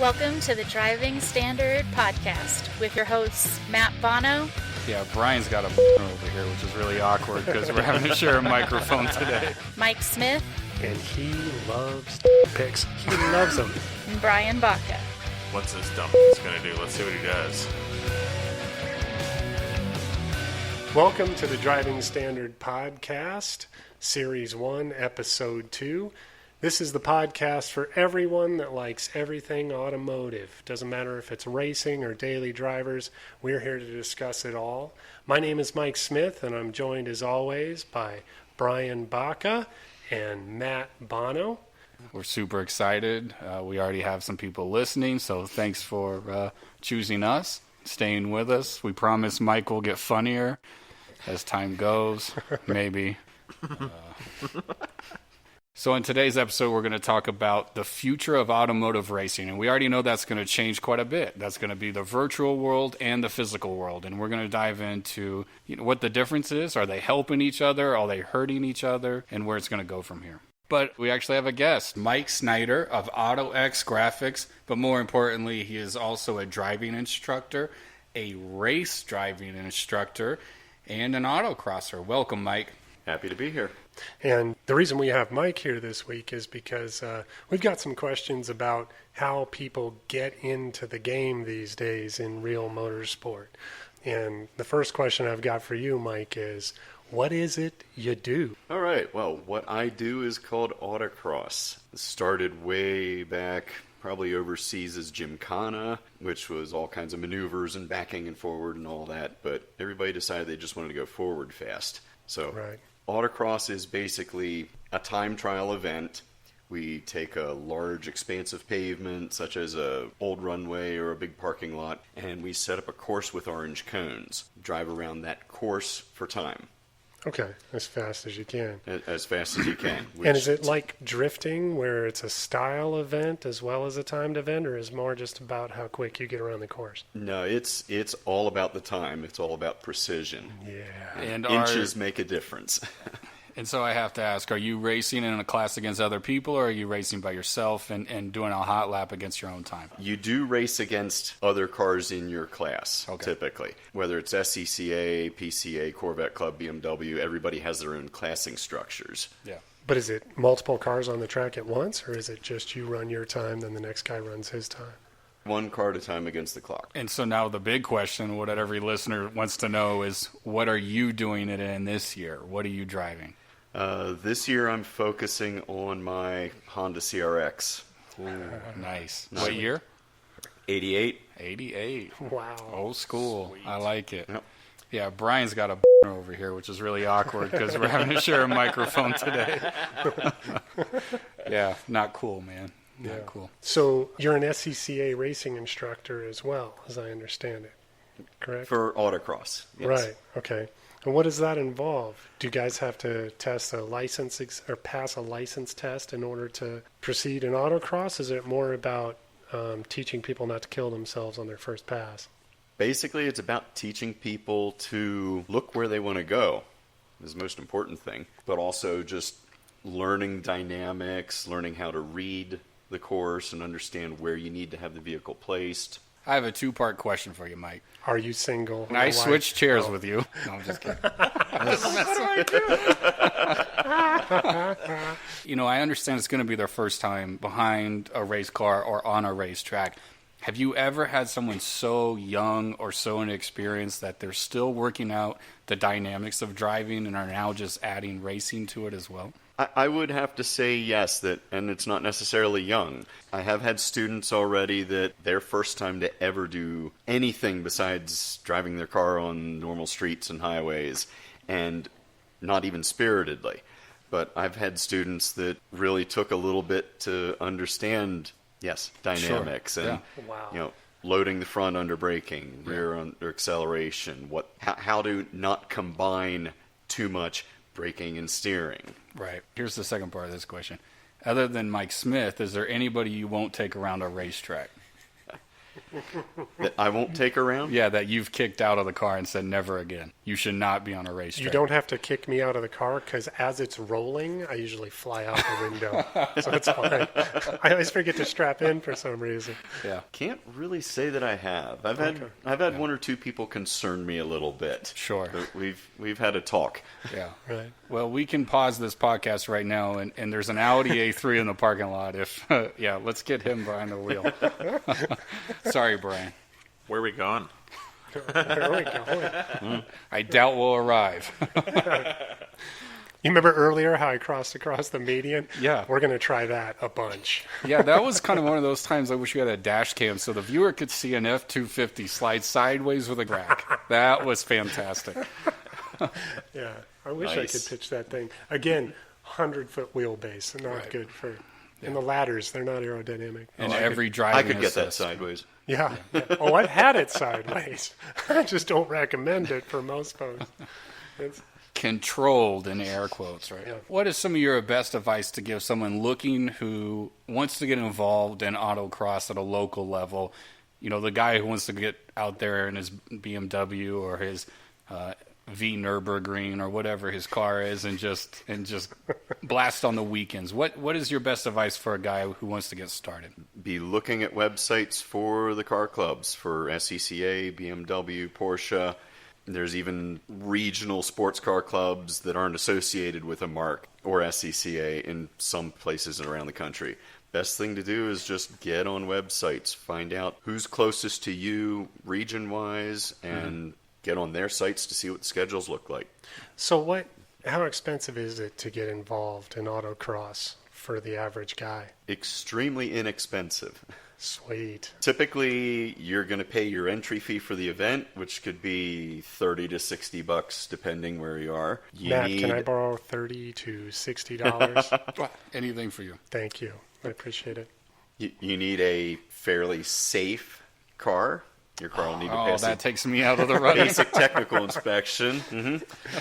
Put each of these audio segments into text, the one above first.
Welcome to the Driving Standard Podcast with your hosts, Matt Bono. Yeah, Bryan's got a over here, which is really awkward because we're having to share a microphone today. Mike Smith. And he loves picks. He loves them. And Bryan Baca. What's this dumb going to do? Let's see what he does. Welcome to the Driving Standard Podcast, Series 1, Episode 2. This is the podcast for everyone that likes everything automotive. Doesn't matter if it's racing or daily drivers. We're here to discuss it all. My name is Mike Smith, and I'm joined as always by Bryan Baca and Matt Bono. We're super excited. We already have some people listening, so thanks for choosing us, staying with us. We promise Mike will get funnier as time goes, maybe. So in today's episode, we're going to talk about the future of automotive racing, and we already know that's going to change quite a bit. That's going to be the virtual world and the physical world, and we're going to dive into what the difference is. Are they helping each other? Are they hurting each other? And where it's going to go from here. But we actually have a guest, Mike Snyder of AutoX Graphics, but more importantly, he is also a driving instructor, a race driving instructor, and an autocrosser. Welcome, Mike. Happy to be here. And the reason we have Mike here this week is because we've got some questions about how people get into the game these days in real motorsport. And the first question I've got for you, Mike, is what is it you do? All right. Well, what I do is called autocross. It started way back, probably overseas as Gymkhana, which was all kinds of maneuvers and backing and forward and all that. But everybody decided they just wanted to go forward fast. So Right. Autocross is basically a time trial event. We take a large expanse of pavement, such as a old runway or a big parking lot, and we set up a course with orange cones. Drive around that course for time. Okay, as fast as you can. As fast as you can. And is it like drifting, where it's a style event as well as a timed event, or is it more just about how quick you get around the course? No, it's all about the time. It's all about precision. Yeah. And Inches make a difference. And so I have to ask, are you racing in a class against other people, or are you racing by yourself and doing a hot lap against your own time? You do race against other cars in your class, typically. Whether it's SCCA, PCA, Corvette Club, BMW, everybody has their own classing structures. Yeah. But is it multiple cars on the track at once, or is it just you run your time, then the next guy runs his time? One car at a time against the clock. And so now the big question, what every listener wants to know is, what are you doing it in this year? What are you driving? This year I'm focusing on my Honda CRX. Ooh, nice. What year? 88. 88. Wow. Old school. Sweet. I like it. Yep. Yeah, Bryan's got a over here, which is really awkward because we're having to share a microphone today. Yeah, not cool, man. Not cool. So you're an SCCA racing instructor as well, as I understand it, correct? For autocross. Yes. Right, okay. And what does that involve? Do you guys have to test a license or pass a license test in order to proceed in autocross? Is it more about teaching people not to kill themselves on their first pass? Basically, it's about teaching people to look where they want to go, is the most important thing, but also just learning dynamics, learning how to read the course and understand where you need to have the vehicle placed. I have a two-part question for you, Mike. Are you single? Can I switch chairs with you? No, I'm just kidding. I understand it's going to be their first time behind a race car or on a racetrack. Have you ever had someone so young or so inexperienced that they're still working out the dynamics of driving and are now just adding racing to it as well? I would have to say yes, and it's not necessarily young. I have had students already that their first time to ever do anything besides driving their car on normal streets and highways, and not even spiritedly. But I've had students that really took a little bit to understand, dynamics. Sure. And, Wow. loading the front under braking, rear under acceleration, how to not combine too much braking and steering. Right. Here's the second part of this question. Other than Mike Smith, is there anybody you won't take around a racetrack? that I won't take around? Yeah, that you've kicked out of the car and said never again. You should not be on a racetrack. You don't have to kick me out of the car because as it's rolling, I usually fly out the window. So it's fine. I always forget to strap in for some reason. Yeah. Can't really say that I have. I've had one or two people concern me a little bit. Sure. But we've had a talk. Yeah. Right. Well, we can pause this podcast right now, and there's an Audi A3 in the parking lot. If yeah, let's get him behind the wheel. Sorry, Brian. Where are we going? Where are we going? I doubt we'll arrive. You remember earlier how I crossed across the median? Yeah. We're going to try that a bunch. Yeah, that was kind of one of those times I wish we had a dash cam so the viewer could see an F-250 slide sideways with a rack. That was fantastic. Yeah. I wish I could pitch that thing. Again, 100-foot wheelbase. Not Right. good for... And the ladders, they're not aerodynamic. And every driving I could get that assist. sideways. Yeah. Oh, I've had it sideways. I just don't recommend it for most folks. It's, Controlled in air quotes, right? Yeah. What is some of your best advice to give someone looking who wants to get involved in autocross at a local level? You know, the guy who wants to get out there in his BMW or his V Nürburgring or whatever his car is and just blast on the weekends. What is your best advice for a guy who wants to get started? Be looking at websites for the car clubs, for SCCA, BMW, Porsche. There's even regional sports car clubs that aren't associated with a marque or SCCA in some places around the country. Best thing to do is just get on websites, find out who's closest to you region-wise, and get on their sites to see what the schedules look like. so how expensive is it to get involved in autocross for the average guy? Extremely inexpensive. Sweet. Typically, you're going to pay your entry fee for the event, which could be $30 to $60 depending where you are. Matt, can I borrow $30 to $60? Anything for you. Thank you. I appreciate it. You need a fairly safe car. Your car will need to Oh, pass that a takes me out of the running. basic technical inspection.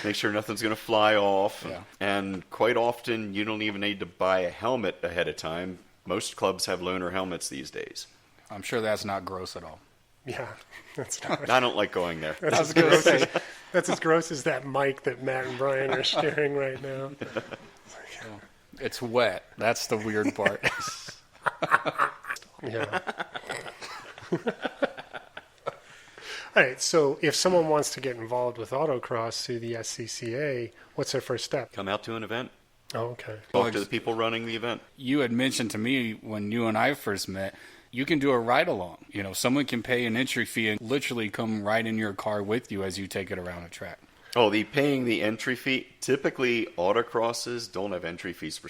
Make sure nothing's going to fly off. Yeah. And quite often, you don't even need to buy a helmet ahead of time. Most clubs have loaner helmets these days. I'm sure that's not gross at all. Yeah, that's not. I don't like going there. I was going to say, That's as gross as that mic that Matt and Brian are steering right now. it's wet. That's the weird part. Yeah. All right, so if someone wants to get involved with autocross through the SCCA, what's their first step? Come out to an event. Oh, okay. Talk to the people running the event. You had mentioned to me when you and I first met, you can do a ride-along. You know, someone can pay an entry fee and literally come ride in your car with you as you take it around a track. Oh, paying the entry fee. Typically, autocrosses don't have entry fees for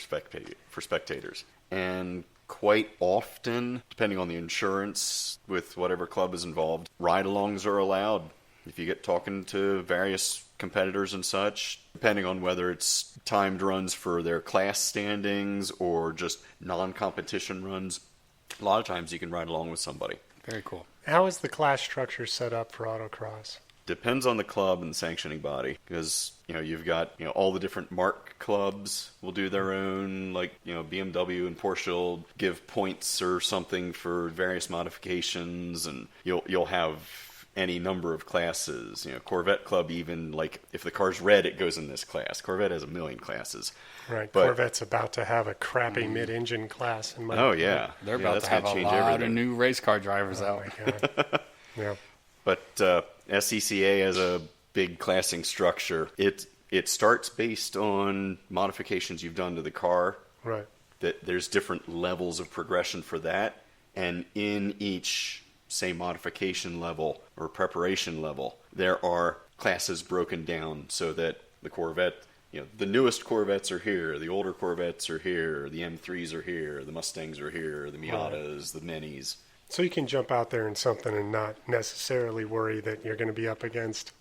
spectators. And quite often, depending on the insurance with whatever club is involved, ride-alongs are allowed. If you get talking to various competitors and such, depending on whether it's timed runs for their class standings or just non-competition runs, a lot of times you can ride along with somebody. Very cool. How is the class structure set up for autocross? Depends on the club and the sanctioning body, because you've got all the different marque clubs will do their own, like BMW and Porsche will give points or something for various modifications, and you'll have any number of classes. Corvette Club, even, like, if the car's red, it goes in this class. Corvette has a million classes. Right, But- Corvette's about to have a crappy mid-engine class. In my Oh yeah, They're Yeah, about that's to have gonna a change lot everything. of new race car drivers Oh out. my God. Yeah. But SCCA has a big classing structure. It starts based on modifications you've done to the car. Right. That there's different levels of progression for that, and in each, say, modification level or preparation level, there are classes broken down so that the Corvette, the newest Corvettes are here, the older Corvettes are here, the M3s are here, the Mustangs are here, the Miatas, the Minis. So you can jump out there in something and not necessarily worry that you're going to be up against,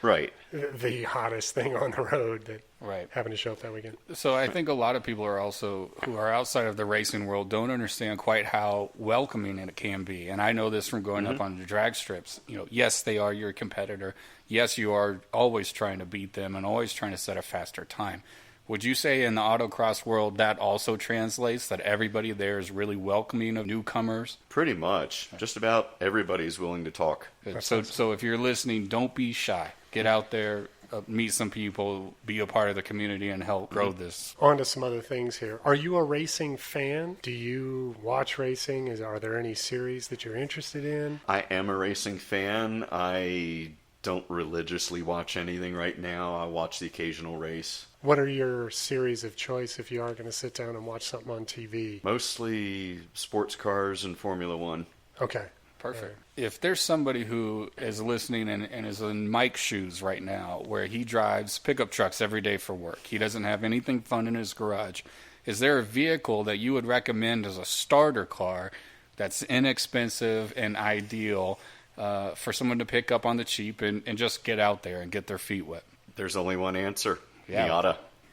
Right. the hottest thing on the road that Right. having to show up that weekend. So I think a lot of people are also, who are outside of the racing world, don't understand quite how welcoming it can be. And I know this from going up on the drag strips. Yes, they are your competitor. Yes, you are always trying to beat them and always trying to set a faster time. Would you say in the autocross world that also translates, that everybody there is really welcoming of newcomers? Pretty much. Just about everybody's willing to talk. So if you're listening, don't be shy. Get out there, meet some people, be a part of the community, and help grow this. On to some other things here. Are you a racing fan? Do you watch racing? Are there any series that you're interested in? I am a racing fan. I don't religiously watch anything right now. I watch the occasional race. What are your series of choice if you are going to sit down and watch something on TV? Mostly sports cars and Formula One. Okay. Perfect. If there's somebody who is listening and is in Mike's shoes right now, where he drives pickup trucks every day for work, he doesn't have anything fun in his garage, is there a vehicle that you would recommend as a starter car that's inexpensive and ideal for someone to pick up on the cheap and just get out there and get their feet wet? There's only one answer. Yeah.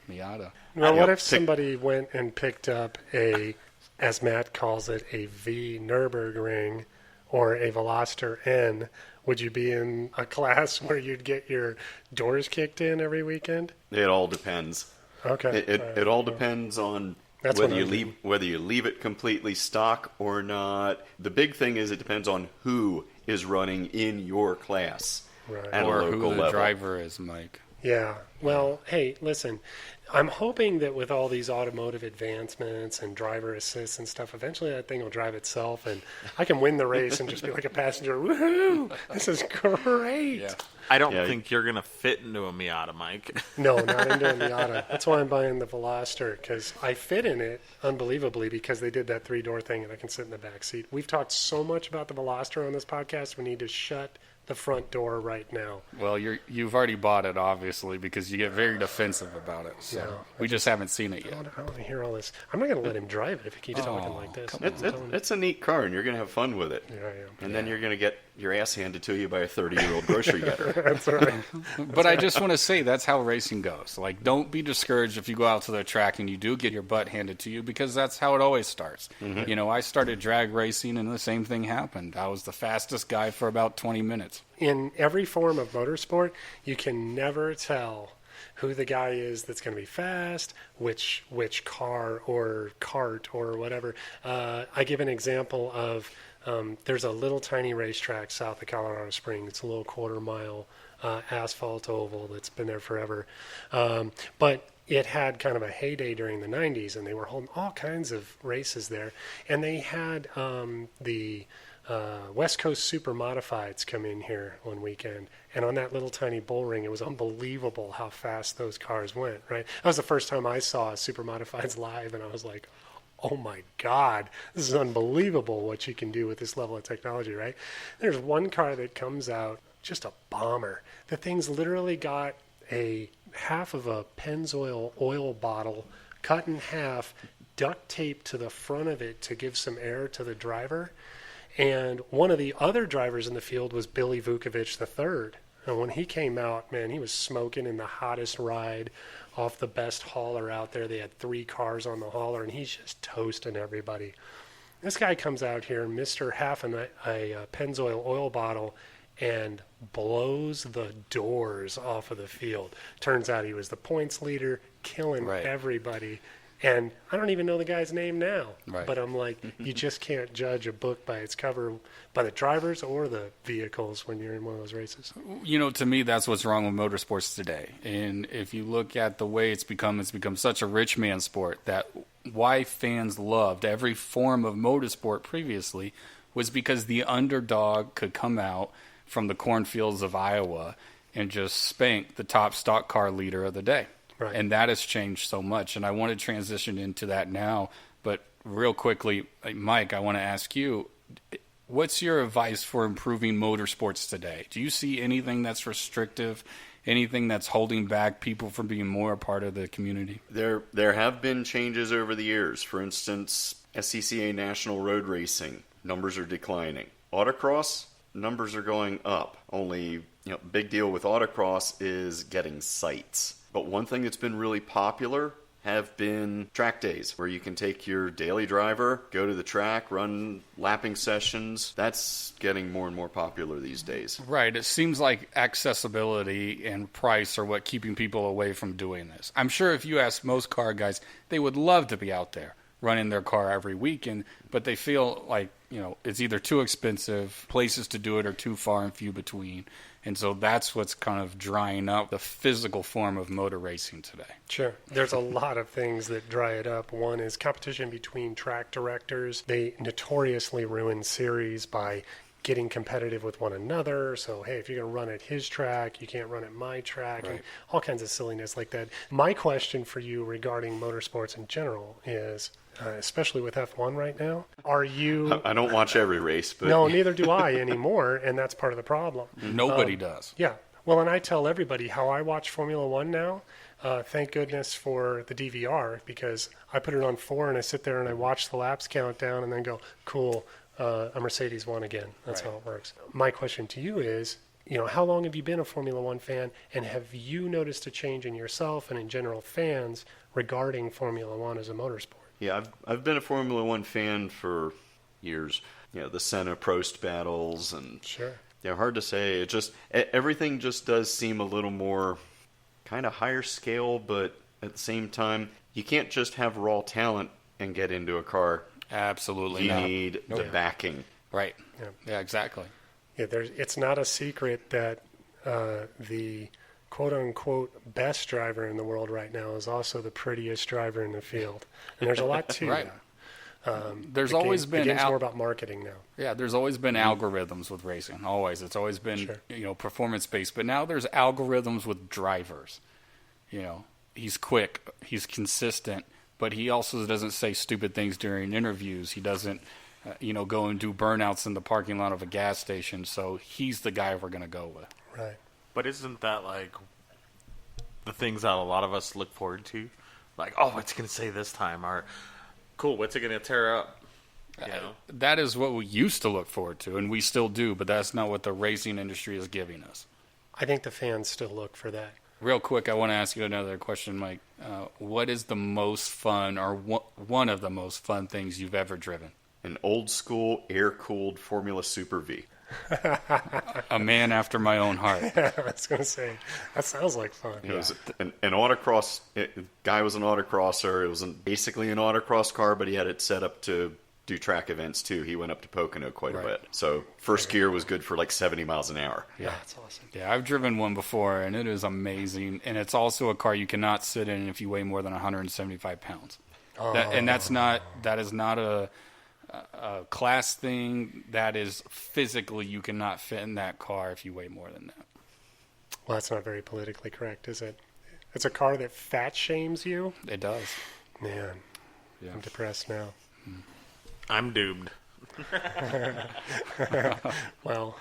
Miata. Well, what if somebody went and picked up a, as Matt calls it, a V Nürburgring or a Veloster N? Would you be in a class where you'd get your doors kicked in every weekend? It all depends. Okay. It all depends on whether you leave it completely stock or not. The big thing is it depends on who is running in your class. Right. At Or a local who the level. driver is, Mike. Yeah. Well, hey, listen, I'm hoping that with all these automotive advancements and driver assist and stuff, eventually that thing will drive itself and I can win the race and just be like a passenger. Woohoo! This is great. Yeah. I don't think you're going to fit into a Miata, Mike. No, not into a Miata. That's why I'm buying the Veloster, because I fit in it unbelievably because they did that 3-door thing and I can sit in the back seat. We've talked so much about the Veloster on this podcast, we need to shut the front door right now. Well, you've already bought it, obviously, because you get very defensive about it. So No, we just haven't seen it I yet. want to hear all this. I'm not going to let him drive it if he keeps talking like this. It's a neat car, and you're going to have fun with it. Yeah, I am. And then you're going to get your ass handed to you by a 30-year-old grocery getter. That's right. But I just want to say that's how racing goes. Like, don't be discouraged if you go out to the track and you do get your butt handed to you, because that's how it always starts. You know, I started drag racing and the same thing happened. I was the fastest guy for about 20 minutes. In every form of motorsport, you can never tell who the guy is that's going to be fast, which car or cart or whatever. I give an example of there's a little tiny racetrack south of Colorado Springs. It's a little quarter-mile asphalt oval that's been there forever. But it had kind of a heyday during the 90s, and they were holding all kinds of races there. And they had the West Coast Super Modifieds come in here one weekend, and on that little tiny bull ring, it was unbelievable how fast those cars went, right? That was the first time I saw Super Modifieds live, and I was like, oh my God, this is unbelievable what you can do with this level of technology, right? There's one car that comes out, just a bomber. The thing's literally got a half of a Pennzoil oil bottle cut in half, duct taped to the front of it to give some air to the driver. And one of the other drivers in the field was Billy Vukovich III. And when he came out, man, he was smoking in the hottest ride off the best hauler out there. They had 3 cars on the hauler, and he's just toasting everybody. This guy comes out here, Mr. Half a Pennzoil oil bottle, and blows the doors off of the field. Turns out he was the points leader, killing everybody. And I don't even know the guy's name now. Right. But I'm like, you just can't judge a book by its cover, by the drivers or the vehicles when you're in one of those races. You know, to me, that's what's wrong with motorsports today. And if you look at the way it's become such a rich man sport that why fans loved every form of motorsport previously was because the underdog could come out from the cornfields of Iowa and just spank the top stock car leader of the day. Right. And that has changed so much. And I want to transition into that now. But real quickly, Mike, I want to ask you, what's your advice for improving motorsports today? Do you see anything that's restrictive, anything that's holding back people from being more a part of the community? There have been changes over the years. For instance, SCCA National Road Racing, numbers are declining. Autocross, numbers are going up. Only, big deal with autocross is getting sites. But one thing that's been really popular have been track days where you can take your daily driver, go to the track, run lapping sessions. That's getting more and more popular these days. Right. It seems like accessibility and price are what keeping people away from doing this. I'm sure if you ask most car guys, they would love to be out there running their car every weekend, but they feel like, it's either too expensive, places to do it are too far and few between. And so that's what's kind of drying up the physical form of motor racing today. Sure. There's a lot of things that dry it up. One is competition between track directors. They notoriously ruin series by getting competitive with one another. So, hey, if you're going to run at his track, you can't run at my track, Right. and all kinds of silliness like that. My question for you regarding motorsports in general is, especially with F1 right now, are you... I don't watch every race, but... No, neither do I anymore, and that's part of the problem. Nobody does. Yeah. Well, and I tell everybody how I watch Formula One now. Thank goodness for the DVR, because I put it on 4 and I sit there and I watch the laps countdown and then go, cool, a Mercedes won again. That's Right. how it works. My question to you is, how long have you been a Formula One fan, and have you noticed a change in yourself and in general fans regarding Formula One as a motorsport? Yeah, I've been a Formula One fan for years. The Senna-Prost battles and... Sure. Yeah, hard to say. It just... Everything just does seem a little more kind of higher scale, but at the same time, you can't just have raw talent and get into a car. Absolutely You not. need the backing. Right. Yeah. Yeah, exactly. Yeah, it's not a secret that the quote-unquote best driver in the world right now is also the prettiest driver in the field. And there's a lot to Right. that. There's always been... The game's more about marketing now. Yeah, there's always been algorithms with racing. Always. It's always been, Sure. performance-based. But now there's algorithms with drivers. He's quick. He's consistent. But he also doesn't say stupid things during interviews. He doesn't, go and do burnouts in the parking lot of a gas station. So he's the guy we're going to go with. Right. But isn't that like the things that a lot of us look forward to? Like, oh, what's it going to say this time? Or, cool, what's it going to tear up? That is what we used to look forward to, and we still do, but that's not what the racing industry is giving us. I think the fans still look for that. Real quick, I want to ask you another question, Mike. What is the most fun, or one of the most fun things you've ever driven? An old-school, air-cooled Formula Super V. A man after my own heart. I was going to say, that sounds like fun. It was an autocross. Guy was an autocrosser. It was basically an autocross car, but he had it set up to do track events too. He went up to Pocono quite a bit. So first gear was good for like 70 miles an hour. Yeah, that's awesome. Yeah, I've driven one before, and it is amazing. And it's also a car you cannot sit in if you weigh more than 175 pounds. That is not a class thing. That is physically, you cannot fit in that car if you weigh more than that. Well, that's not very politically correct, is it? It's a car that fat shames you? It does. Man, Yeah. I'm depressed now. I'm doomed. Well,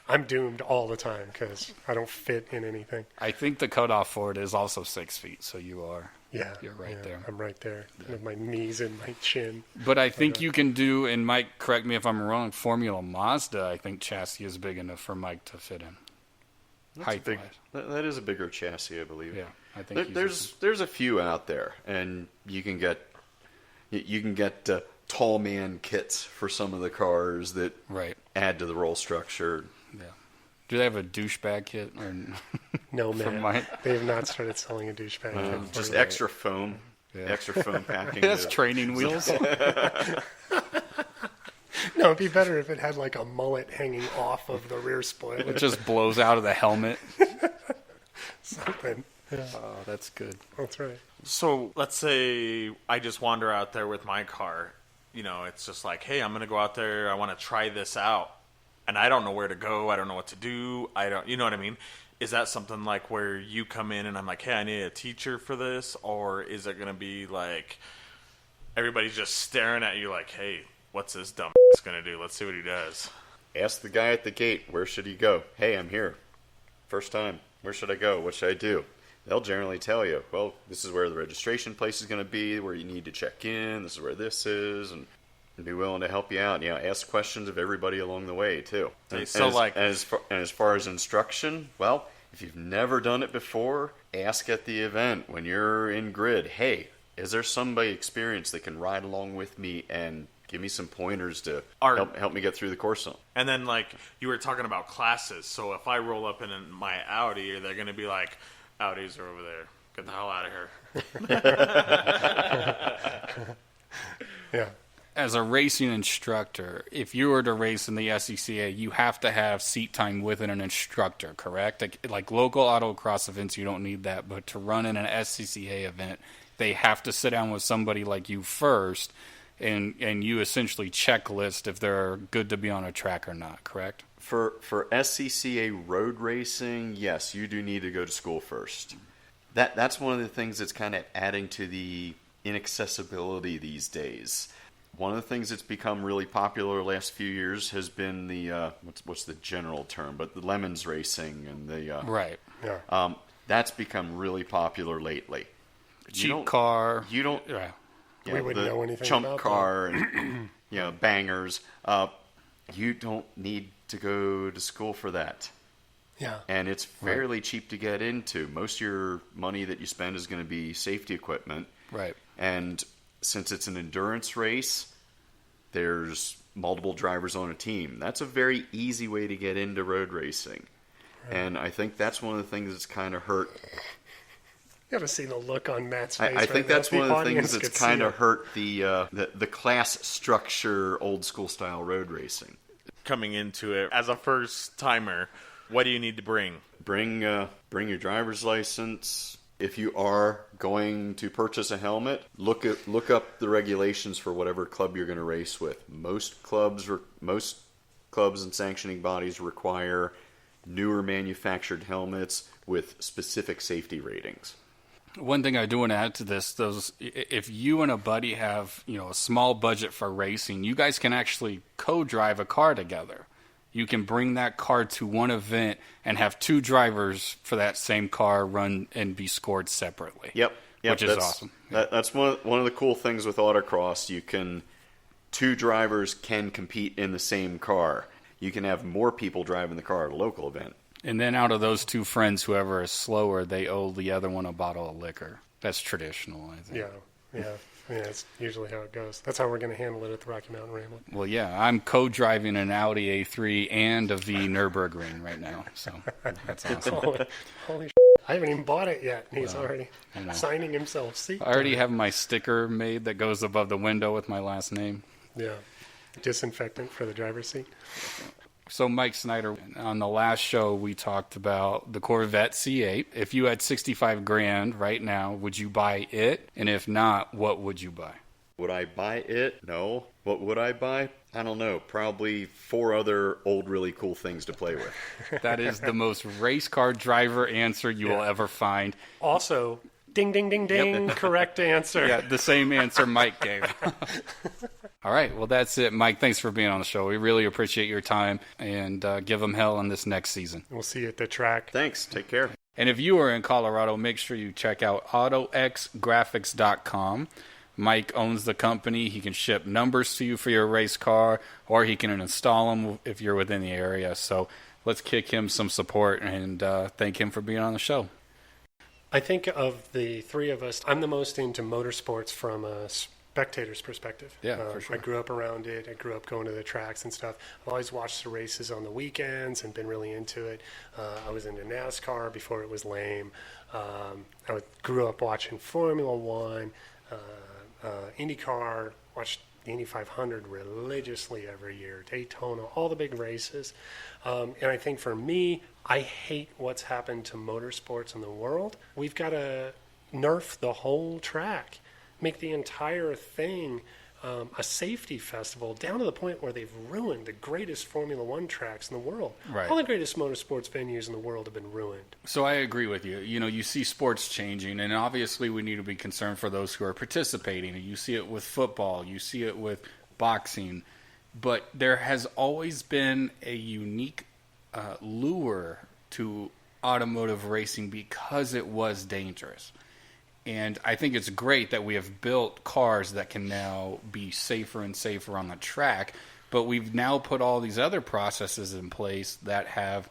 I'm doomed all the time because I don't fit in anything. I think the cutoff for it is also 6 feet, so you're right Yeah, there. I'm right there with my knees and my chin. But I think you can do, and Mike, correct me if I'm wrong, Formula Mazda, I think chassis is big enough for Mike to fit in. Height-wise. That is a bigger chassis, I believe. Yeah, I think there's a few out there, and you can get tall man kits for some of the cars that add to the roll structure. Yeah. Do they have a douchebag kit? Or No, for man. Mike? They have not started selling a douchebag kit. Just extra foam. Yeah. Extra foam packing. That's training wheels. No, it'd be better if it had like a mullet hanging off of the rear spoiler. It just blows out of the helmet. Something. Yeah, Oh, that's good. that's right. So let's say I just wander out there with my car. It's just like, hey, I'm going to go out there. I want to try this out. And I don't know where to go. I don't know what to do. You know what I mean? Is that something like where you come in and I'm like, hey, I need a teacher for this? Or is it going to be like everybody's just staring at you like, hey, what's this dumb going to do? Let's see what he does. Ask the guy at the gate, where should he go? Hey, I'm here. First time. Where should I go? What should I do? They'll generally tell you, well, this is where the registration place is going to be, where you need to check in, this is where this is, and be willing to help you out. Ask questions of everybody along the way, too. As far as instruction, well, if you've never done it before, ask at the event when you're in grid, hey, is there somebody experienced that can ride along with me and give me some pointers to Art. help me get through the course zone? And then, like, you were talking about classes. So if I roll up in my Audi, they're going to be like, Audis are over there. Get the hell out of here. Yeah. As a racing instructor, if you were to race in the SCCA, you have to have seat time with an instructor, correct? Like local autocross events, you don't need that. But to run in an SCCA event, they have to sit down with somebody like you first, and you essentially checklist if they're good to be on a track or not, correct? For SCCA road racing, yes, you do need to go to school first. That's one of the things that's kind of adding to the inaccessibility these days. One of the things that's become really popular the last few years has been the what's the general term, but the lemons racing and the Right. Yeah. That's become really popular lately. Cheap car. You don't. Yeah. We wouldn't know anything chump about car and bangers. You don't need to go to school for that. Yeah. And it's fairly cheap to get into. Most of your money that you spend is going to be safety equipment. Right. And since it's an endurance race, there's multiple drivers on a team. That's a very easy way to get into road racing. Right. And I think that's one of the things that's kind of hurt. You gotta see the look on Matt's face. I think now. that's one of the things audience that's could kind see of it. hurt the class structure, old school style road racing. Coming into it, as a first timer, what do you need to bring? Bring your driver's license. If you are going to purchase a helmet, look up the regulations for whatever club you're going to race with. Most clubs and sanctioning bodies require newer manufactured helmets with specific safety ratings. One thing I do want to add to this, if you and a buddy have, a small budget for racing, you guys can actually co-drive a car together. You can bring that car to one event and have two drivers for that same car run and be scored separately. Yep, which is awesome. That's one of the cool things with autocross. Two drivers can compete in the same car. You can have more people driving the car at a local event. And then out of those two friends, whoever is slower, they owe the other one a bottle of liquor. That's traditional, I think. Yeah. That's usually how it goes. That's how we're going to handle it at the Rocky Mountain Rambler. Well, yeah, I'm co-driving an Audi A3 and a V Nürburgring right now, so that's awesome. Holy I haven't even bought it yet, and he's already signing himself. See? I already have my sticker made that goes above the window with my last name. Yeah. Disinfectant for the driver's seat. So, Mike Snyder, on the last show, we talked about the Corvette C8. If you had $65,000 right now, would you buy it? And if not, what would you buy? Would I buy it? No. What would I buy? I don't know. Probably 4 other old, really cool things to play with. That is the most race car driver answer you will ever find. Also, ding, ding, ding, ding, correct answer. Yeah, the same answer Mike gave. All right, well, that's it. Mike, thanks for being on the show. We really appreciate your time, and give them hell on this next season. We'll see you at the track. Thanks. Take care. And if you are in Colorado, make sure you check out autoxgraphics.com. Mike owns the company. He can ship numbers to you for your race car, or he can install them if you're within the area. So let's kick him some support and thank him for being on the show. I think of the three of us, I'm the most into motorsports from a spectator's perspective. Yeah, for sure. I grew up around it. I grew up going to the tracks and stuff. I've always watched the races on the weekends and been really into it. I was into NASCAR before it was lame. I grew up watching Formula One, IndyCar, watched the Indy 500 religiously every year, Daytona, all the big races. And I think for me, I hate what's happened to motorsports in the world. We've got to nerf the whole track, make the entire thing a safety festival, down to the point where they've ruined the greatest Formula One tracks in the world. Right. All the greatest motorsports venues in the world have been ruined. So I agree with you. You see sports changing, and obviously we need to be concerned for those who are participating. You see it with football. You see it with boxing. But there has always been a unique lure to automotive racing because it was dangerous. And I think it's great that we have built cars that can now be safer and safer on the track, but we've now put all these other processes in place that have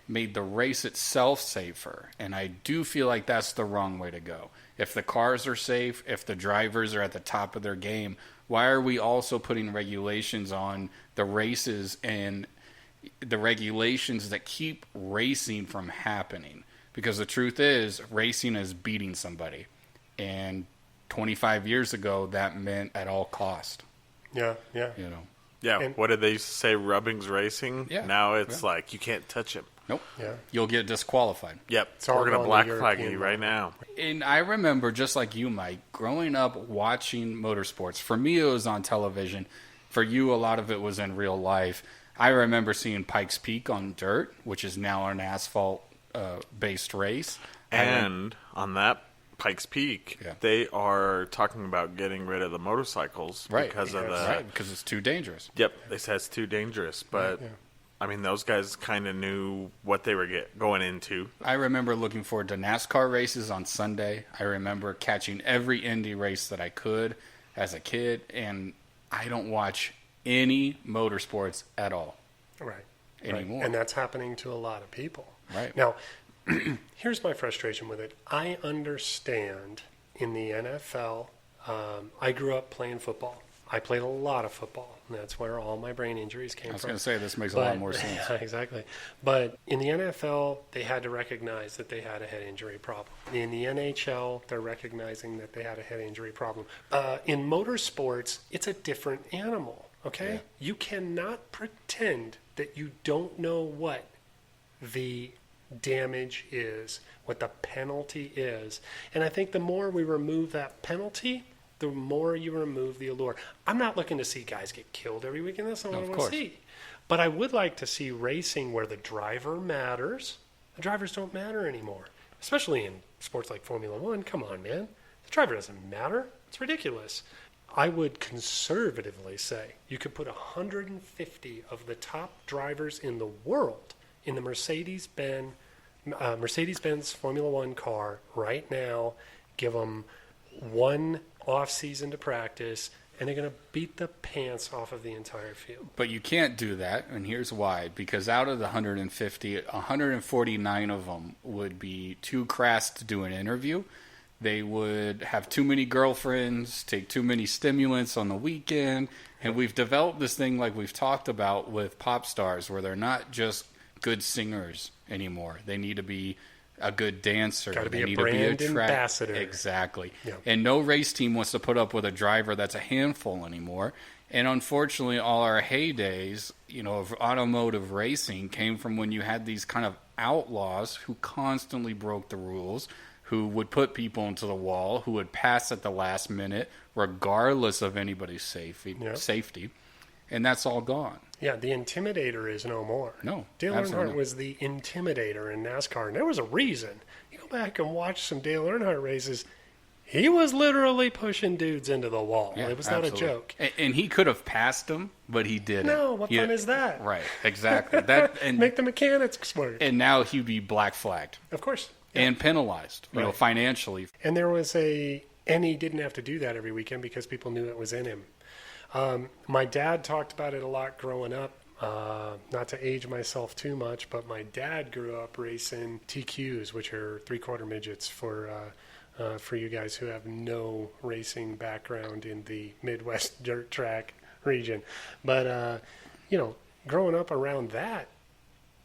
made the race itself safer. And I do feel like that's the wrong way to go. If the cars are safe, if the drivers are at the top of their game, why are we also putting regulations on the races and the regulations that keep racing from happening? Because the truth is, racing is beating somebody. And 25 years ago, that meant at all cost. Yeah, yeah. You know. Yeah, And- what did they used to say? Rubbing's racing? Yeah. Now it's like, you can't touch him. Nope. Yeah. You'll get disqualified. Yep, It's all we're going on to the black flag European you right now. And I remember, just like you, Mike, growing up watching motorsports. For me, it was on television. For you, a lot of it was in real life. I remember seeing Pikes Peak on dirt, which is now an asphalt-based race. And on that Pikes Peak, Yeah. they are talking about getting rid of the motorcycles because of the... Right, because it's too dangerous. Yep, they said it's too dangerous, but... Yeah. I mean, those guys kind of knew what they were going into. I remember looking forward to NASCAR races on Sunday. I remember catching every Indy race that I could as a kid, and I don't watch any motorsports at all Right. anymore. Right. And that's happening to a lot of people. Right. Now, here's my frustration with it. I understand in the NFL, I grew up playing football. I played a lot of football, and that's where all my brain injuries came I was from. going to say, this makes a lot more sense. Yeah, exactly. But in the NFL, they had to recognize that they had a head injury problem. In the NHL, they're recognizing that they had a head injury problem. In motorsports, it's a different animal, okay? Yeah. You cannot pretend that you don't know what the damage is, what the penalty is. And I think the more we remove that penalty, the more you remove the allure. I'm not looking to see guys get killed every weekend. That's not what I want to see. But I would like to see racing where the driver matters. The drivers don't matter anymore, especially in sports like Formula One. Come on, man. The driver doesn't matter. It's ridiculous. I would conservatively say you could put 150 of the top drivers in the world in the Mercedes-Benz Formula One car right now, give them one off season to practice, and they're going to beat the pants off of the entire field. But you can't do that, and here's why. Because out of the 150, 149 of them would be too crass to do an interview. They would have too many girlfriends, take too many stimulants on the weekend, and we've developed this thing like we've talked about with pop stars where they're not just good singers anymore. They need to be a good dancer. Got to be They a need brand to be a ambassador. Exactly. Yeah. And no race team wants to put up with a driver that's a handful anymore. And unfortunately, all our heydays, of automotive racing came from when you had these kind of outlaws who constantly broke the rules, who would put people into the wall, who would pass at the last minute, regardless of anybody's safety. And that's all gone. Yeah, the intimidator is no more. No, Dale absolutely Earnhardt not. was the intimidator in NASCAR, and there was a reason. You go back and watch some Dale Earnhardt races, he was literally pushing dudes into the wall. Yeah, It was not absolutely. a joke. And he could have passed them, but he didn't. No, what fun is that? Right, exactly. That and Make the mechanics work. and now he'd be black flagged Of course. and penalized, Right. financially. And there was and he didn't have to do that every weekend because people knew it was in him. My dad talked about it a lot growing up. Not to age myself too much, but my dad grew up racing TQs, which are three-quarter midgets for you guys who have no racing background in the Midwest dirt track region. But, growing up around that,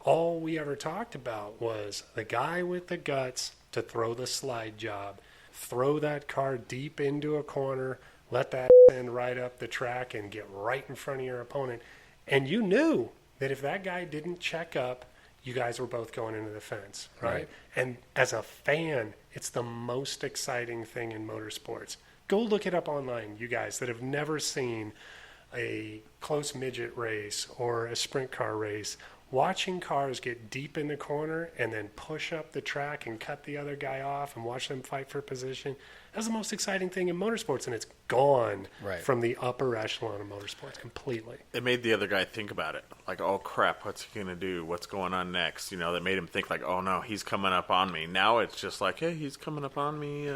all we ever talked about was the guy with the guts to throw the slide job, throw that car deep into a corner, let that end right up the track and get right in front of your opponent. And you knew that if that guy didn't check up, you guys were both going into the fence, right? Right. And as a fan, it's the most exciting thing in motorsports. Go look it up online, you guys that have never seen a close midget race or a sprint car race. Watching cars get deep in the corner and then push up the track and cut the other guy off and watch them fight for position, that's the most exciting thing in motorsports, and it's gone Right. from the upper echelon of motorsports completely. It made the other guy think about it. Like, oh, crap, what's he going to do? What's going on next? That made him think like, oh, no, he's coming up on me. Now it's just like, hey, he's coming up on me.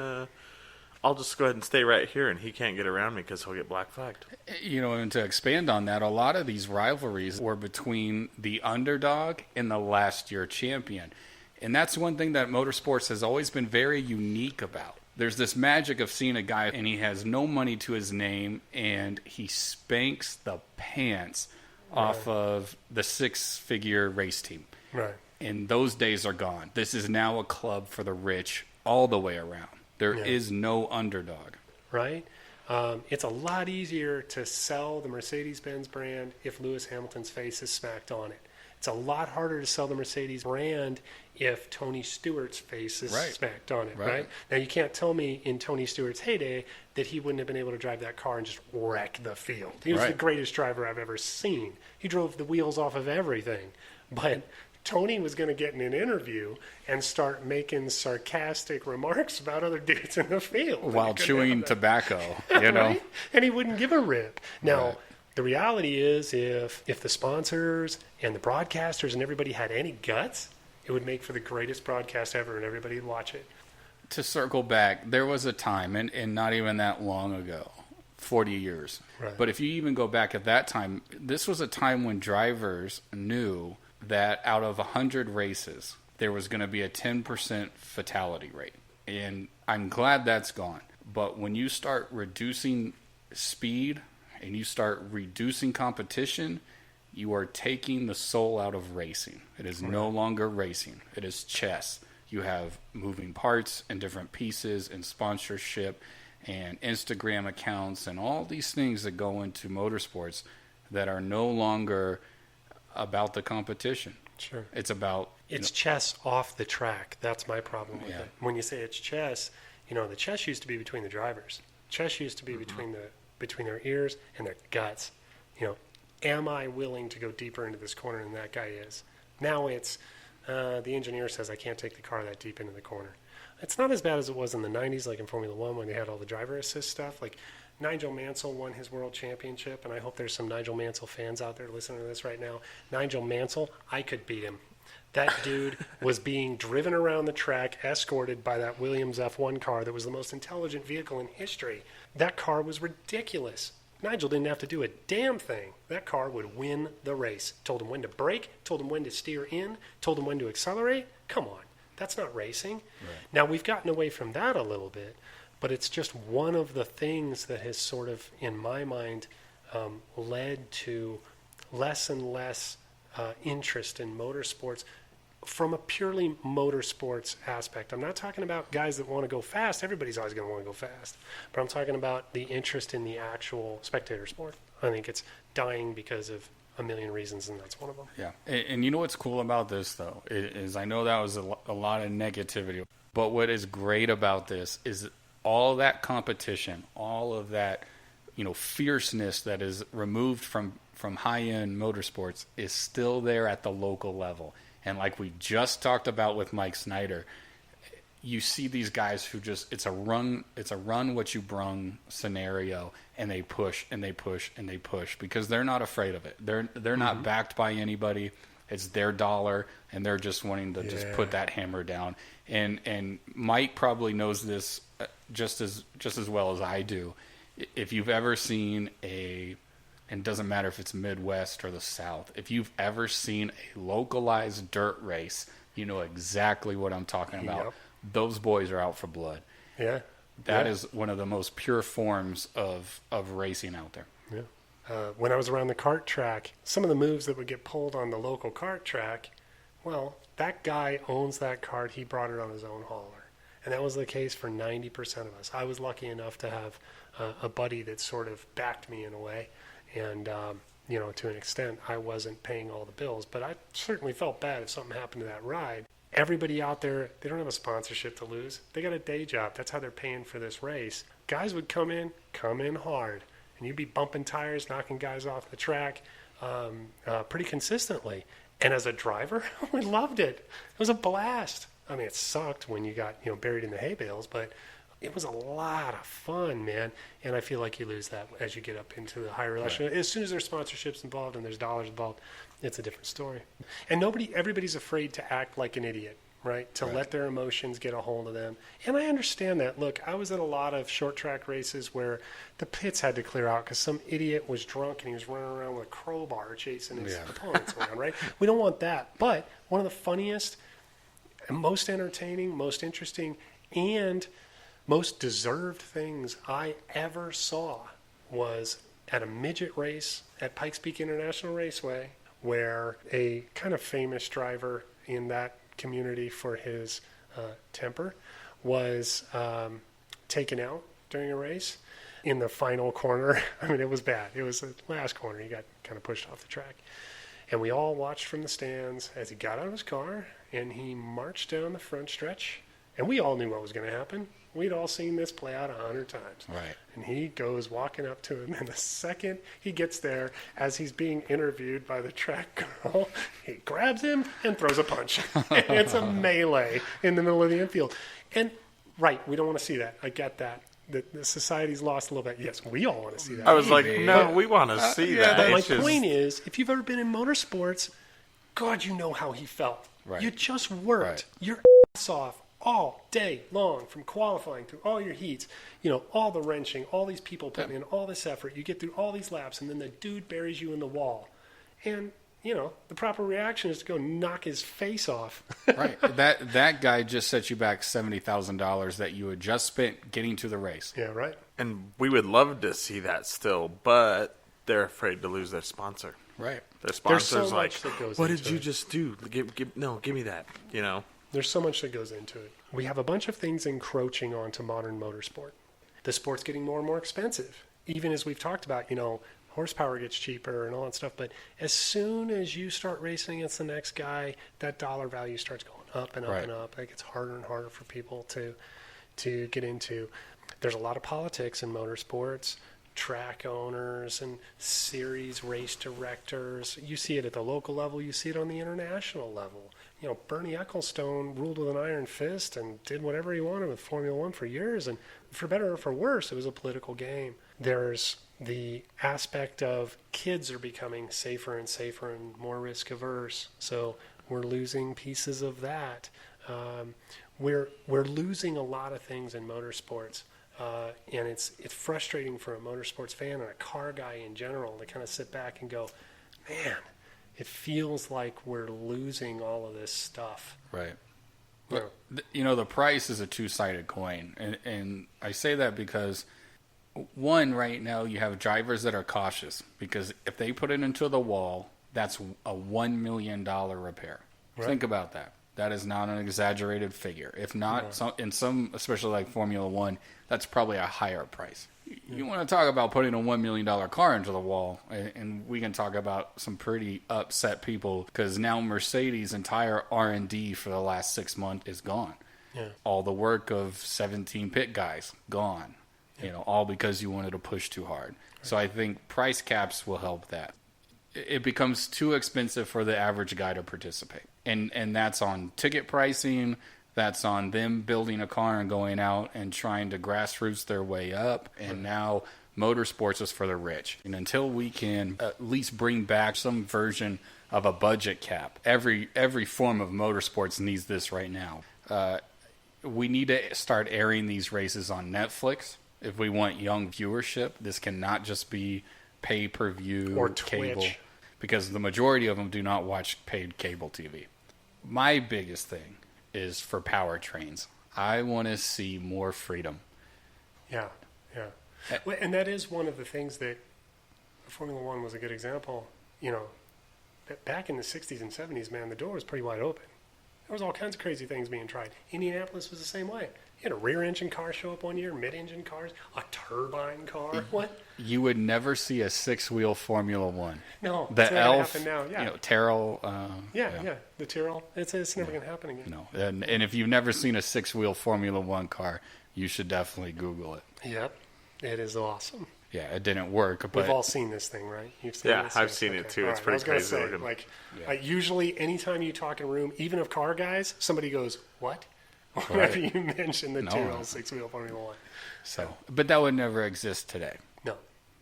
I'll just go ahead and stay right here, and he can't get around me because he'll get black flagged. And to expand on that, a lot of these rivalries were between the underdog and the last year champion. And that's one thing that motorsports has always been very unique about. There's this magic of seeing a guy and he has no money to his name and he spanks the pants off of the six-figure race team. Right. And those days are gone. This is now a club for the rich all the way around. There is no underdog. Right? It's a lot easier to sell the Mercedes-Benz brand if Lewis Hamilton's face is smacked on it. It's a lot harder to sell the Mercedes brand if Tony Stewart's face is smacked on it, right? Now, you can't tell me in Tony Stewart's heyday that he wouldn't have been able to drive that car and just wreck the field. He was the greatest driver I've ever seen. He drove the wheels off of everything. But Tony was going to get in an interview and start making sarcastic remarks about other dudes in the field. While chewing tobacco, you know? Right? And he wouldn't give a rip. Now, the reality is if the sponsors and the broadcasters and everybody had any guts, it would make for the greatest broadcast ever and everybody would watch it. To circle back, there was a time, and not even that long ago, 40 years. Right. But if you even go back at that time, this was a time when drivers knew that out of 100 races, there was going to be a 10% fatality rate. And I'm glad that's gone. But when you start reducing speed and you start reducing competition, you are taking the soul out of racing. It is no longer racing. It is chess. You have moving parts and different pieces and sponsorship and Instagram accounts and all these things that go into motorsports that are no longer about the competition. Sure. It's about... It's chess off the track. That's my problem with it. When you say it's chess, the chess used to be between the drivers. Chess used to be between their ears and their guts. Am I willing to go deeper into this corner than that guy is? Now it's the engineer says I can't take the car that deep into the corner. It's not as bad as it was in the 90s, like in Formula One when they had all the driver assist stuff. Like Nigel Mansell won his world championship, and I hope there's some Nigel Mansell fans out there listening to this right now. Nigel Mansell, I could beat him. That dude was being driven around the track, escorted by that Williams F1 car that was the most intelligent vehicle in history. That car was ridiculous. Nigel didn't have to do a damn thing. That car would win the race. Told him when to brake, told him when to steer in, told him when to accelerate. Come on, that's not racing. Right. Now, we've gotten away from that a little bit, but it's just one of the things that has sort of, in my mind, led to less and less interest in motorsports from a purely motorsports aspect. I'm not talking about guys that want to go fast. Everybody's always going to want to go fast. But I'm talking about the interest in the actual spectator sport. I think it's dying because of a million reasons, and that's one of them. Yeah. And you know what's cool about this, though, is I know that was a lot of negativity. But what is great about this is all that competition, all of that, fierceness that is removed from high-end motorsports is still there at the local level. And like we just talked about with Mike Snyder, you see these guys who just, it's a run what you brung scenario, and they push and they push and they push because they're not afraid of it. They're not backed by anybody. It's their dollar, and they're just wanting to just put that hammer down. And Mike probably knows this just as well as I do. If you've ever seen and it doesn't matter if it's Midwest or the South, if you've ever seen a localized dirt race, you know exactly what I'm talking about. Yep. Those boys are out for blood. Yeah. That is one of the most pure forms of racing out there. Yeah. When I was around the kart track, some of the moves that would get pulled on the local kart track, well, that guy owns that kart. He brought it on his own hauler. And that was the case for 90% of us. I was lucky enough to have a buddy that sort of backed me in a way. And, to an extent, I wasn't paying all the bills. But I certainly felt bad if something happened to that ride. Everybody out there, they don't have a sponsorship to lose. They got a day job. That's how they're paying for this race. Guys would come in hard. And you'd be bumping tires, knocking guys off the track pretty consistently. And as a driver, we loved it. It was a blast. I mean, it sucked when you got buried in the hay bales, but it was a lot of fun, man. And I feel like you lose that as you get up into the higher echelon. Right. As soon as there's sponsorships involved and there's dollars involved, it's a different story. And everybody's afraid to act like an idiot. right? To Right. let their emotions get a hold of them. And I understand that. Look, I was at a lot of short track races where the pits had to clear out because some idiot was drunk and he was running around with a crowbar chasing his opponents around, right? We don't want that. But one of the funniest, most entertaining, most interesting, and most deserved things I ever saw was at a midget race at Pikes Peak International Raceway, where a kind of famous driver in that community for his temper was taken out during a race in the final corner. I mean, it was bad. It was the last corner. He got kind of pushed off the track. And we all watched from the stands as he got out of his car and he marched down the front stretch. And we all knew what was going to happen. We'd all seen this play out 100 times. Right. And he goes walking up to him, and the second he gets there, as he's being interviewed by the track girl, he grabs him and throws a punch. And it's a melee in the middle of the infield. And, right, we don't want to see that. I get that. The society's lost a little bit. Yes, we all want to see that. I was like, no, we want to see that. But my It's just- point is, if you've ever been in motorsports, God, you know how he felt. Right. You just worked Right. your ass off all day long, from qualifying through all your heats, all the wrenching, all these people putting in all this effort. You get through all these laps, and then the dude buries you in the wall. And, the proper reaction is to go knock his face off. Right. That guy just set you back $70,000 that you had just spent getting to the race. Yeah, right. And we would love to see that still, but they're afraid to lose their sponsor. Right. Their There's sponsor's so like, much that goes what into did you it. just do? Give me that, There's so much that goes into it. We have a bunch of things encroaching onto modern motorsport. The sport's getting more and more expensive. Even as we've talked about, horsepower gets cheaper and all that stuff. But as soon as you start racing against the next guy, that dollar value starts going up and up Right. and up. It gets harder and harder for people to get into. There's a lot of politics in motorsports. Track owners and series race directors. You see it at the local level. You see it on the international level. Bernie Ecclestone ruled with an iron fist and did whatever he wanted with Formula One for years. And for better or for worse, it was a political game. There's the aspect of kids are becoming safer and safer and more risk averse. So we're losing pieces of that. We're losing a lot of things in motorsports. And it's frustrating for a motorsports fan and a car guy in general to kind of sit back and go, man, it feels like we're losing all of this stuff. Right. Yeah. But, the price is a two-sided coin. And I say that because, one, right now you have drivers that are cautious because if they put it into the wall, that's a $1 million repair. Right. Think about that. That is not an exaggerated figure. If not, in some, especially like Formula One, that's probably a higher price. You want to talk about putting a $1 million car into the wall, and we can talk about some pretty upset people because now Mercedes' entire R&D for the last 6 months is gone. Yeah. All the work of 17 pit guys, gone. All because you wanted to push too hard. Right. So I think price caps will help that. It becomes too expensive for the average guy to participate. And that's on ticket pricing. That's on them building a car and going out and trying to grassroots their way up. And now motorsports is for the rich. And until we can at least bring back some version of a budget cap, every form of motorsports needs this right now. We need to start airing these races on Netflix if we want young viewership. This cannot just be pay-per-view Or cable. Twitch. Because the majority of them do not watch paid cable TV. My biggest thing is for powertrains. I want to see more freedom. Yeah. Well, and that is one of the things that Formula One was a good example. Back in the 60s and 70s, man, the door was pretty wide open. There was all kinds of crazy things being tried. Indianapolis was the same way. You had a rear-engine car show up one year, mid-engine cars, a turbine car. What? You would never see a six-wheel Formula One. No, The it's not gonna Elf, happen now. Yeah. Terrell. Yeah, the Tyrrell. It's never going to happen again. No, and if you've never seen a six-wheel Formula One car, you should definitely Google it. Yep, it is awesome. Yeah, it didn't work, but We've all seen this thing, right? You've seen Yeah, this? I've Yes, seen it okay. too. All It's right, pretty I was gonna crazy say, looking. like, usually anytime you talk in a room, even of car guys, somebody goes, what? Whenever you mention the Tyrrell six-wheel Formula One. So, but that would never exist today.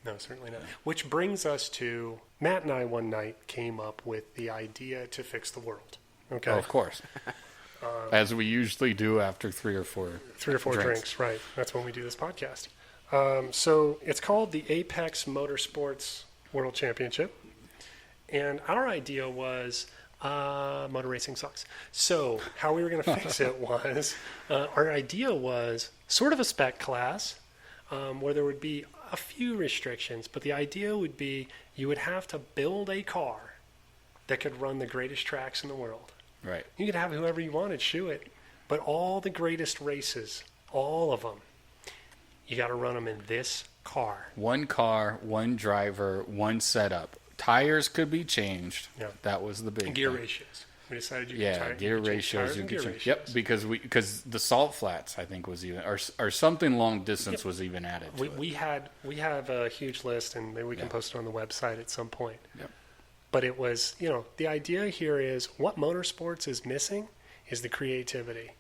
No, certainly not. Which brings us to, Matt and I one night came up with the idea to fix the world. Okay. Oh, of course. As we usually do after three or four drinks. Right. That's when we do this podcast. So it's called the Apex Motorsports World Championship. And our idea was motor racing sucks. So how we were going to fix it was, our idea was sort of a spec class where there would be a few restrictions, but the idea would be you would have to build a car that could run the greatest tracks in the world. Right. You could have whoever you wanted shoe it, but all the greatest races, all of them, you got to run them in this car. One car, one driver, one setup. Tires could be changed. Yeah. That was the big Gear thing. ratios. We decided Gear ratios. You could change. Yep, because because the salt flats I think was even or something long distance was even added to it. we have a huge list, and maybe we can post it on the website at some point. Yep. But it was, the idea here is what motorsports is missing is the creativity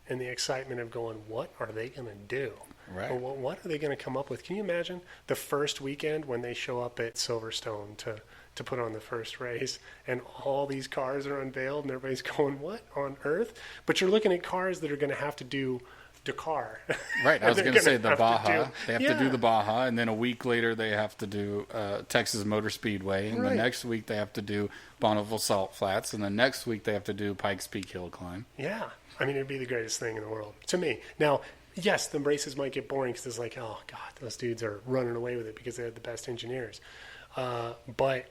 and the excitement of going, what are they going to do? Right. Or what are they going to come up with? Can you imagine the first weekend when they show up at Silverstone to put on the first race and all these cars are unveiled and everybody's going, what on earth? But you're looking at cars that are going to have to do Dakar. Right, I was going to say the Baja. They have to do Yeah. the Baja, and then a week later they have to do Texas Motor Speedway, and the Right. next week they have to do Bonneville Salt Flats, and the next week they have to do Pikes Peak Hill Climb. Yeah. I mean, it'd be the greatest thing in the world to me. Now, yes, the races might get boring because it's like, oh, God, those dudes are running away with it because they have the best engineers. But,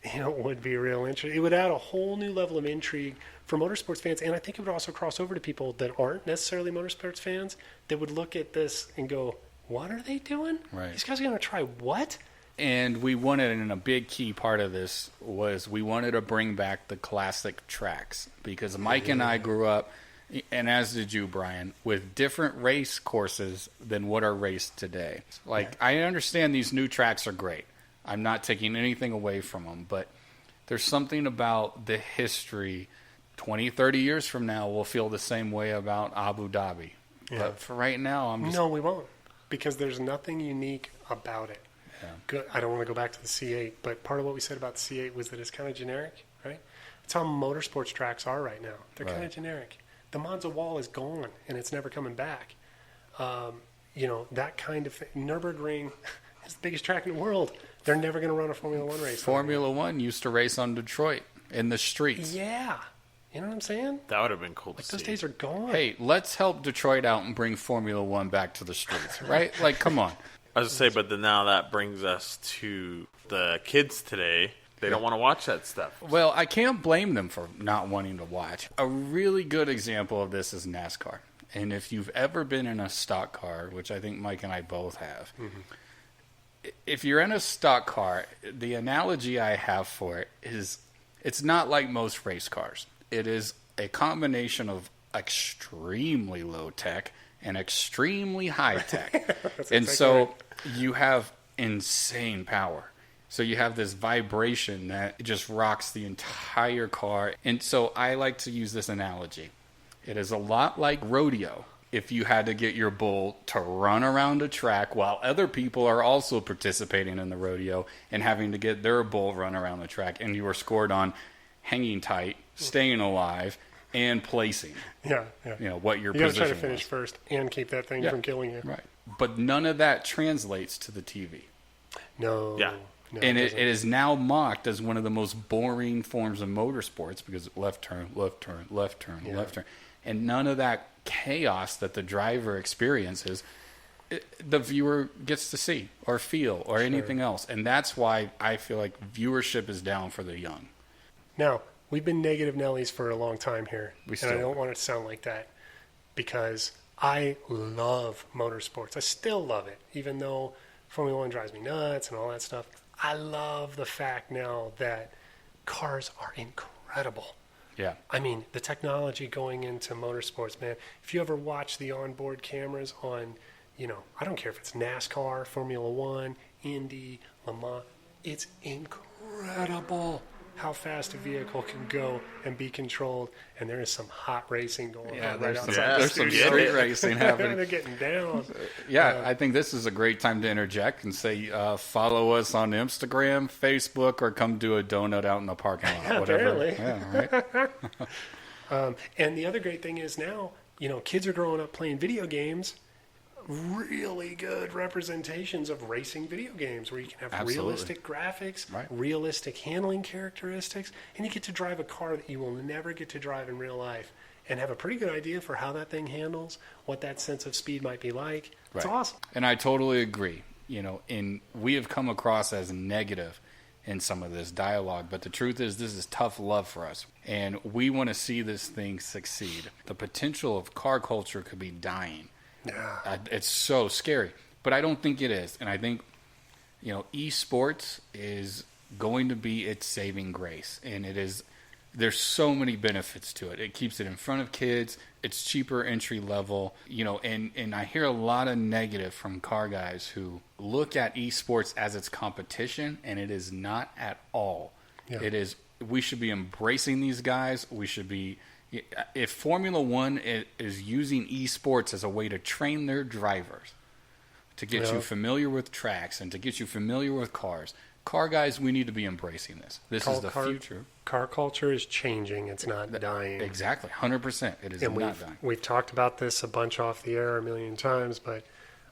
it would be real interesting. It would add a whole new level of intrigue for motorsports fans, and I think it would also cross over to people that aren't necessarily motorsports fans that would look at this and go, what are they doing? Right. These guys are going to try what? And we wanted, and a big key part of this was we wanted to bring back the classic tracks because Mike and I grew up, and as did you, Brian, with different race courses than what are raced today. I understand these new tracks are great. I'm not taking anything away from them, but there's something about the history. 20, 30 years from now, we'll feel the same way about Abu Dhabi. Yeah. But for right now, I'm just... No, we won't, because there's nothing unique about it. Yeah. Good. I don't want to go back to the C8, but part of what we said about the C8 was that it's kind of generic, right? It's how motorsports tracks are right now. They're kind of generic. The Monza wall is gone, and it's never coming back. That kind of thing. Nürburgring is the biggest track in the world. They're never going to run a Formula One race. Formula One used to race on Detroit in the streets. Yeah. You know what I'm saying? That would have been cool to Those see. days are gone. Hey, let's help Detroit out and bring Formula One back to the streets, right? Come on. I was going to say, but then now that brings us to the kids today. They don't want to watch that stuff. Well, I can't blame them for not wanting to watch. A really good example of this is NASCAR. And if you've ever been in a stock car, which I think Mike and I both have, if you're in a stock car, the analogy I have for it is it's not like most race cars. It is a combination of extremely low tech and extremely high tech. And so you have insane power. So you have this vibration that just rocks the entire car. And so I like to use this analogy. It is a lot like rodeo. If you had to get your bull to run around a track while other people are also participating in the rodeo and having to get their bull run around the track, and you were scored on hanging tight, staying alive, and placing. Yeah. What your You got to position try to finish was. first and keep that thing from killing you. Right. But none of that translates to the TV. No. Yeah. No, And it doesn't. is now mocked as one of the most boring forms of motorsports because left turn, left turn, left turn, left turn. And none of that chaos that the driver experiences, the viewer gets to see or feel or anything else. And that's why I feel like viewership is down for the young. Now, we've been negative Nellies for a long time here. And I still don't want it to sound like that because I love motorsports. I still love it, even though Formula One drives me nuts and all that stuff. I love the fact now that cars are incredible. Yeah. I mean, the technology going into motorsports, man. If you ever watch the onboard cameras on, I don't care if it's NASCAR, Formula One, Indy, Le Mans, it's incredible how fast a vehicle can go and be controlled. And there is some hot racing going on right outside. There's some street racing happening. They're getting down. Yeah, I think this is a great time to interject and say follow us on Instagram, Facebook, or come do a donut out in the parking lot. Whatever. Apparently. Yeah, right. And the other great thing is now, kids are growing up playing video games, really good representations of racing video games where you can have Absolutely. realistic graphics, Right. realistic handling characteristics, and you get to drive a car that you will never get to drive in real life and have a pretty good idea for how that thing handles, what that sense of speed might be like. It's Right. awesome. And I totally agree. And we have come across as negative in some of this dialogue, but the truth is this is tough love for us, and we want to see this thing succeed. The potential of car culture could be dying. Yeah. It's so scary, but I don't think it is. And I think, esports is going to be its saving grace, and it is. There's so many benefits to it. It keeps it in front of kids. It's cheaper entry level, and I hear a lot of negative from car guys who look at esports as its competition, and it is not at all. Yeah. It is. We should be embracing these guys. We should be. If Formula One is using esports as a way to train their drivers, to get you familiar with tracks and to get you familiar with cars, car guys, we need to be embracing this. This is the future. Car culture is changing. It's not dying. Exactly, 100%. It is And not dying. we've talked about this a bunch off the air a million times, but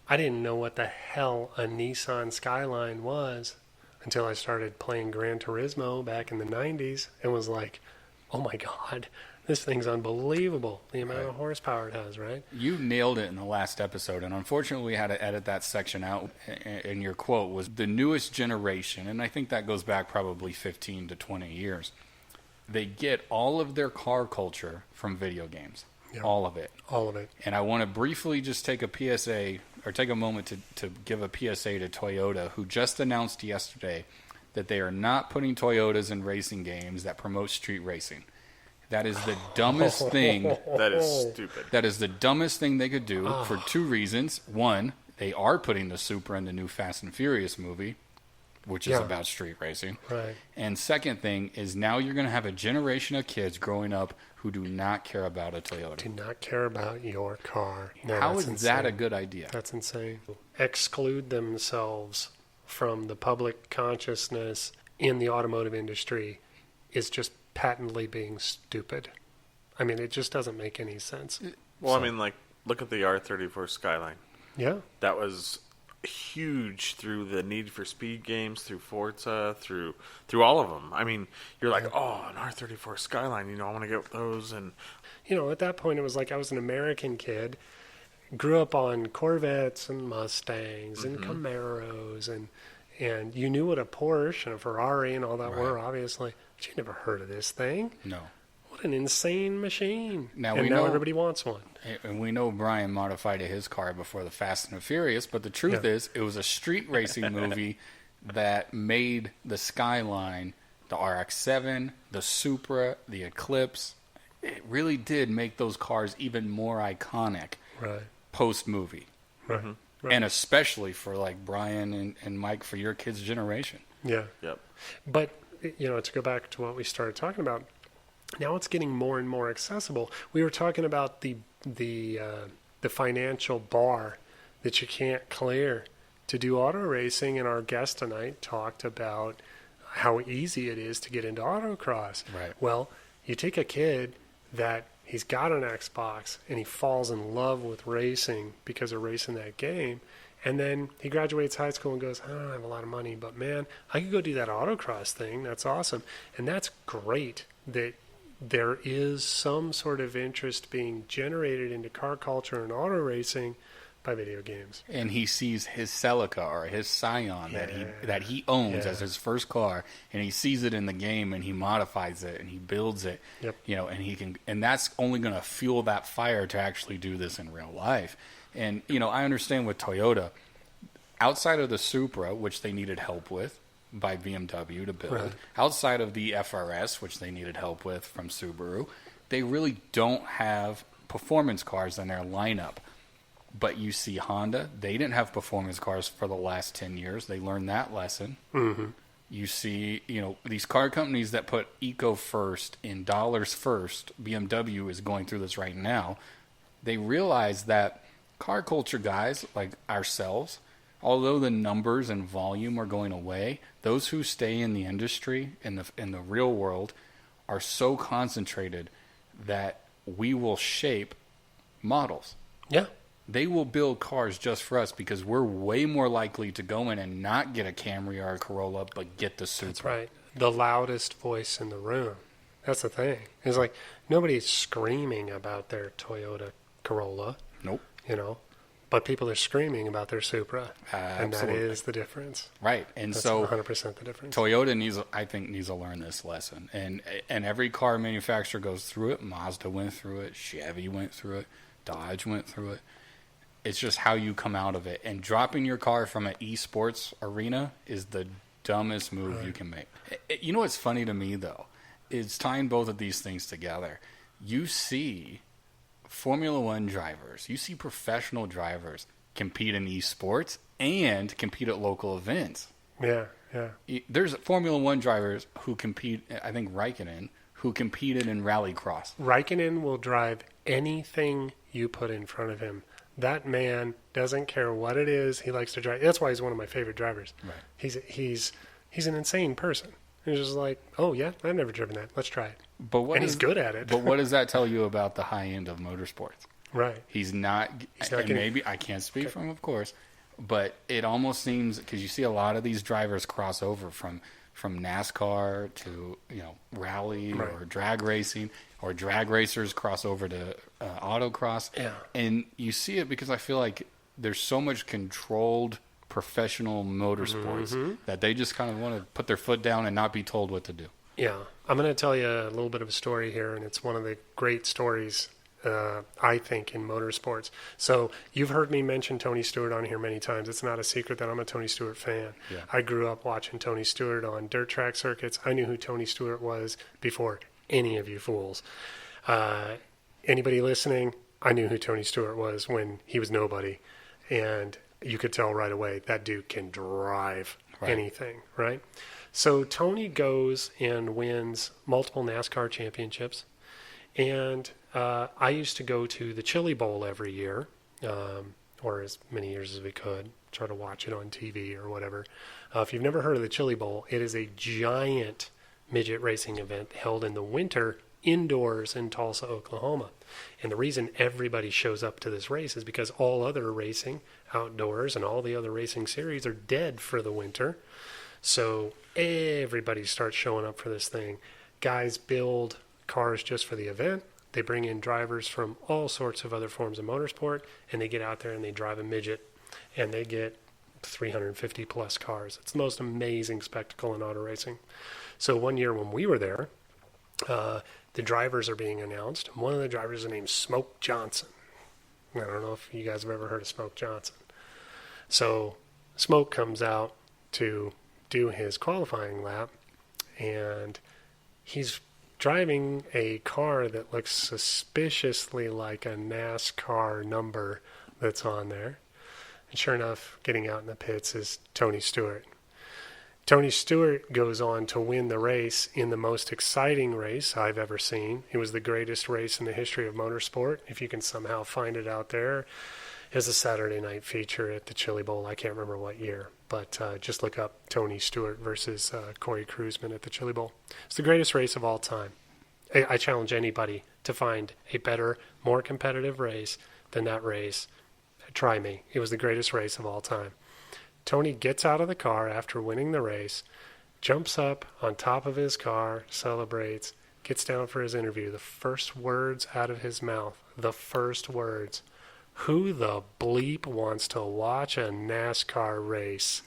I didn't know what the hell a Nissan Skyline was until I started playing Gran Turismo back in the 90s and was like, oh my God, this thing's unbelievable, the amount of horsepower it has, right? You nailed it in the last episode, and unfortunately we had to edit that section out, and your quote was the newest generation, and I think that goes back probably 15 to 20 years. They get all of their car culture from video games, all of it. All of it. And I want to briefly just take a PSA, or take a moment to give a PSA to Toyota, who just announced yesterday that they are not putting Toyotas in racing games that promote street racing. That is the dumbest thing. That is stupid. That is the dumbest thing they could do for two reasons. One, they are putting the Supra in the new Fast and Furious movie, which is about street racing. Right. And second thing is now you're going to have a generation of kids growing up who do not care about a Toyota. Do not care about your car. No, How that's is that a insane. good idea? That's insane. Exclude themselves from the public consciousness in the automotive industry is just patently being stupid. I mean, it just doesn't make any sense. Well, I mean, look at the R34 Skyline. Yeah. That was huge through the Need for Speed games, through Forza, through all of them. I mean, you're like, oh, an R34 Skyline, I want to get those. And At that point, it was like I was an American kid, grew up on Corvettes and Mustangs and Camaros, and you knew what a Porsche and a Ferrari and all that were, obviously. But you never heard of this thing. No. What an insane machine. Now and we now know everybody wants one. And we know Bryan modified his car before the Fast and the Furious, but the truth is it was a street racing movie that made the Skyline, the RX-7, the Supra, the Eclipse. It really did make those cars even more iconic post-movie. Right. And especially for like Bryan and Mike, for your kids' generation. Yeah. yep. But, to go back to what we started talking about, now it's getting more and more accessible. We were talking about the financial bar that you can't clear to do auto racing, and our guest tonight talked about how easy it is to get into autocross. Right. Well, you take a kid that he's got an Xbox and he falls in love with racing because of racing that game, and then he graduates high school and goes, I don't have a lot of money, but man, I could go do that autocross thing. That's awesome. And that's great that there is some sort of interest being generated into car culture and auto racing by video games. And he sees his Celica or his Scion that he owns as his first car, and he sees it in the game, and he modifies it and he builds it. Yep. And that's only going to fuel that fire to actually do this in real life. And I understand with Toyota, outside of the Supra, which they needed help with by BMW to build, outside of the FRS, which they needed help with from Subaru, they really don't have performance cars in their lineup. But you see Honda, they didn't have performance cars for the last 10 years. They learned that lesson. Mm-hmm. You see, these car companies that put eco first and dollars first, BMW is going through this right now. They realize that car culture guys like ourselves, although the numbers and volume are going away, those who stay in the industry, in the real world, are so concentrated that we will shape models. Yeah. They will build cars just for us because we're way more likely to go in and not get a Camry or a Corolla, but get the Supra. That's right. The loudest voice in the room. That's the thing. It's like nobody's screaming about their Toyota Corolla. Nope. But people are screaming about their Supra. And that Absolutely. is the difference. Right. And That's so 100% the difference. Toyota needs to learn this lesson. And every car manufacturer goes through it. Mazda went through it. Chevy went through it. Dodge went through it. It's just how you come out of it. And dropping your car from an esports arena is the dumbest move you can make. You know what's funny to me, though? Is tying both of these things together. You see Formula One drivers, you see professional drivers compete in esports and compete at local events. Yeah. There's Formula One drivers who compete, I think Raikkonen, who competed in rallycross. Raikkonen will drive anything you put in front of him. That man doesn't care what it is. He likes to drive. That's why he's one of my favorite drivers. Right. He's an insane person. He's just like, oh yeah, I've never driven that. Let's try it. He's good at it. But what does that tell you about the high end of motorsports? Right. He's not getting, maybe I can't speak for him, of course, but it almost seems because you see a lot of these drivers cross over from NASCAR to rally or drag racing, or drag racers cross over to autocross. Yeah. And you see it because I feel like there's so much controlled professional motorsports that they just kind of want to put their foot down and not be told what to do. Yeah. I'm going to tell you a little bit of a story here, and it's one of the great stories, I think, in motorsports. So you've heard me mention Tony Stewart on here many times. It's not a secret that I'm a Tony Stewart fan. Yeah. I grew up watching Tony Stewart on dirt track circuits. I knew who Tony Stewart was before any of you fools. Anybody listening, I knew who Tony Stewart was when he was nobody. And you could tell right away that dude can drive anything, right? So Tony goes and wins multiple NASCAR championships. And I used to go to the Chili Bowl every year, or as many years as we could, try to watch it on TV or whatever. If you've never heard of the Chili Bowl, it is a giant midget racing event held in the winter indoors in Tulsa, Oklahoma. And the reason everybody shows up to this race is because all other racing outdoors and all the other racing series are dead for the winter. So everybody starts showing up for this thing. Guys build cars just for the event. They bring in drivers from all sorts of other forms of motorsport, and they get out there and they drive a midget, and they get 350 plus cars. It's the most amazing spectacle in auto racing. So one year when we were there, the drivers are being announced. One of the drivers is named Smoke Johnson. I don't know if you guys have ever heard of Smoke Johnson. So Smoke comes out to do his qualifying lap, and he's driving a car that looks suspiciously like a NASCAR number that's on there. And sure enough, getting out in the pits is Tony Stewart. Tony Stewart goes on to win the race in the most exciting race I've ever seen. It was the greatest race in the history of motorsport. If you can somehow find it out there, as a Saturday night feature at the Chili Bowl. I can't remember what year, but just look up Tony Stewart versus Corey Kruisman at the Chili Bowl. It's the greatest race of all time. I challenge anybody to find a better, more competitive race than that race. Try me. It was the greatest race of all time. Tony gets out of the car after winning the race, jumps up on top of his car, celebrates, gets down for his interview. The first words out of his mouth, who the bleep wants to watch a NASCAR race?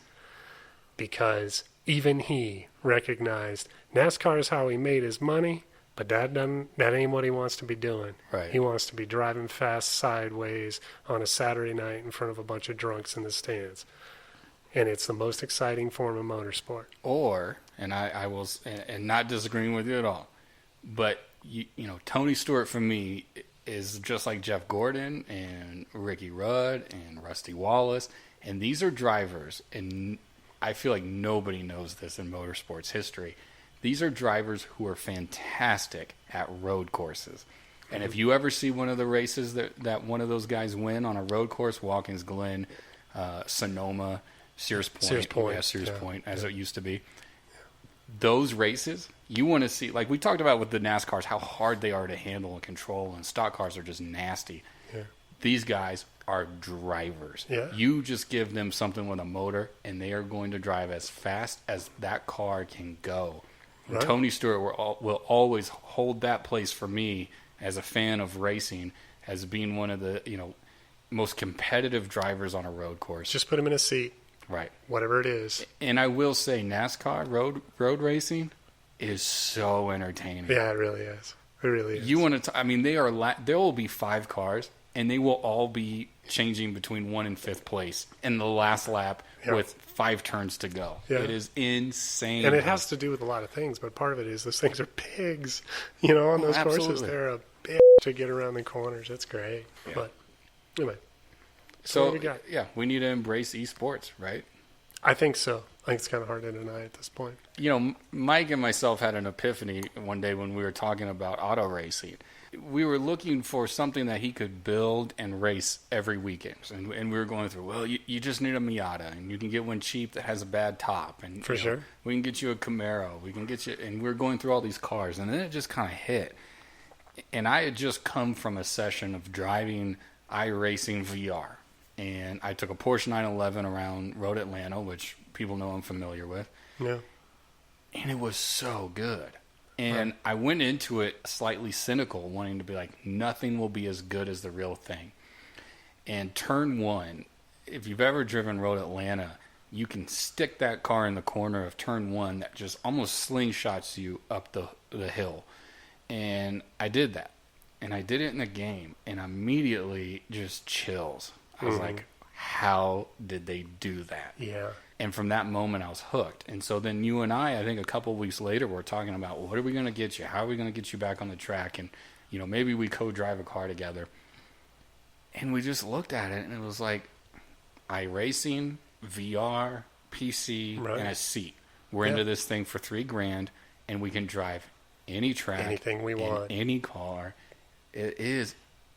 Because even he recognized NASCAR is how he made his money, but that ain't what he wants to be doing. Right. He wants to be driving fast sideways on a Saturday night in front of a bunch of drunks in the stands. And it's the most exciting form of motorsport. Or, and I will, and not disagreeing with you at all, but you know, Tony Stewart for me is just like Jeff Gordon and Ricky Rudd and Rusty Wallace, and these are drivers, and I feel like nobody knows this in motorsports history. These are drivers who are fantastic at road courses. And if you ever see one of the races that one of those guys win on a road course, Watkins Glen, Sonoma, Sears Point, Point, as it used to be, those races, you want to see, like we talked about with the NASCARs, how hard they are to handle and control, and stock cars are just nasty. Yeah. These guys are drivers. Yeah. You just give them something with a motor, and they are going to drive as fast as that car can go. And Right. Tony Stewart will always hold that place for me as a fan of racing as being one of the most competitive drivers on a road course. Just put him in a seat, Right. whatever it is. And I will say NASCAR road racing is so entertaining. Yeah, it really is. It really is. You want to? I mean, there will be 5 cars, and they will all be changing between 1 and 5th place in the last lap with 5 turns to go. Yeah. It is insane, And it has to do with a lot of things, but part of it is those things are pigs. On those courses, absolutely. they're a bitch to get around the corners. It's great. Yeah. But anyway, So what we got? yeah, we need to embrace esports, right? I think so. I think it's kind of hard to deny at this point. Mike and myself had an epiphany one day when we were talking about auto racing. We were looking for something that he could build and race every weekend. And we were going through, well, you just need a Miata, and you can get one cheap that has a bad top. And For sure. we can get you a Camaro. We can get you, and we were going through all these cars. And then it just kind of hit. And I had just come from a session of driving iRacing VR. And I took a Porsche 911 around Road Atlanta, which people know I'm familiar with. Yeah. And it was so good. And I went into it slightly cynical, wanting to be like, nothing will be as good as the real thing. And turn 1, if you've ever driven Road Atlanta, you can stick that car in the corner of turn 1 that just almost slingshots you up the hill. And I did that. And I did it in a game. And immediately just chills. I was like, how did they do that? Yeah. And from that moment, I was hooked. And so then you and I think a couple of weeks later, we're talking about, well, what are we going to get you? How are we going to get you back on the track? And, maybe we co-drive a car together. And we just looked at it, and it was like iRacing, VR, PC, Right. and a seat. We're into this thing for $3,000, and we can drive any track. Anything we in want. any car. It is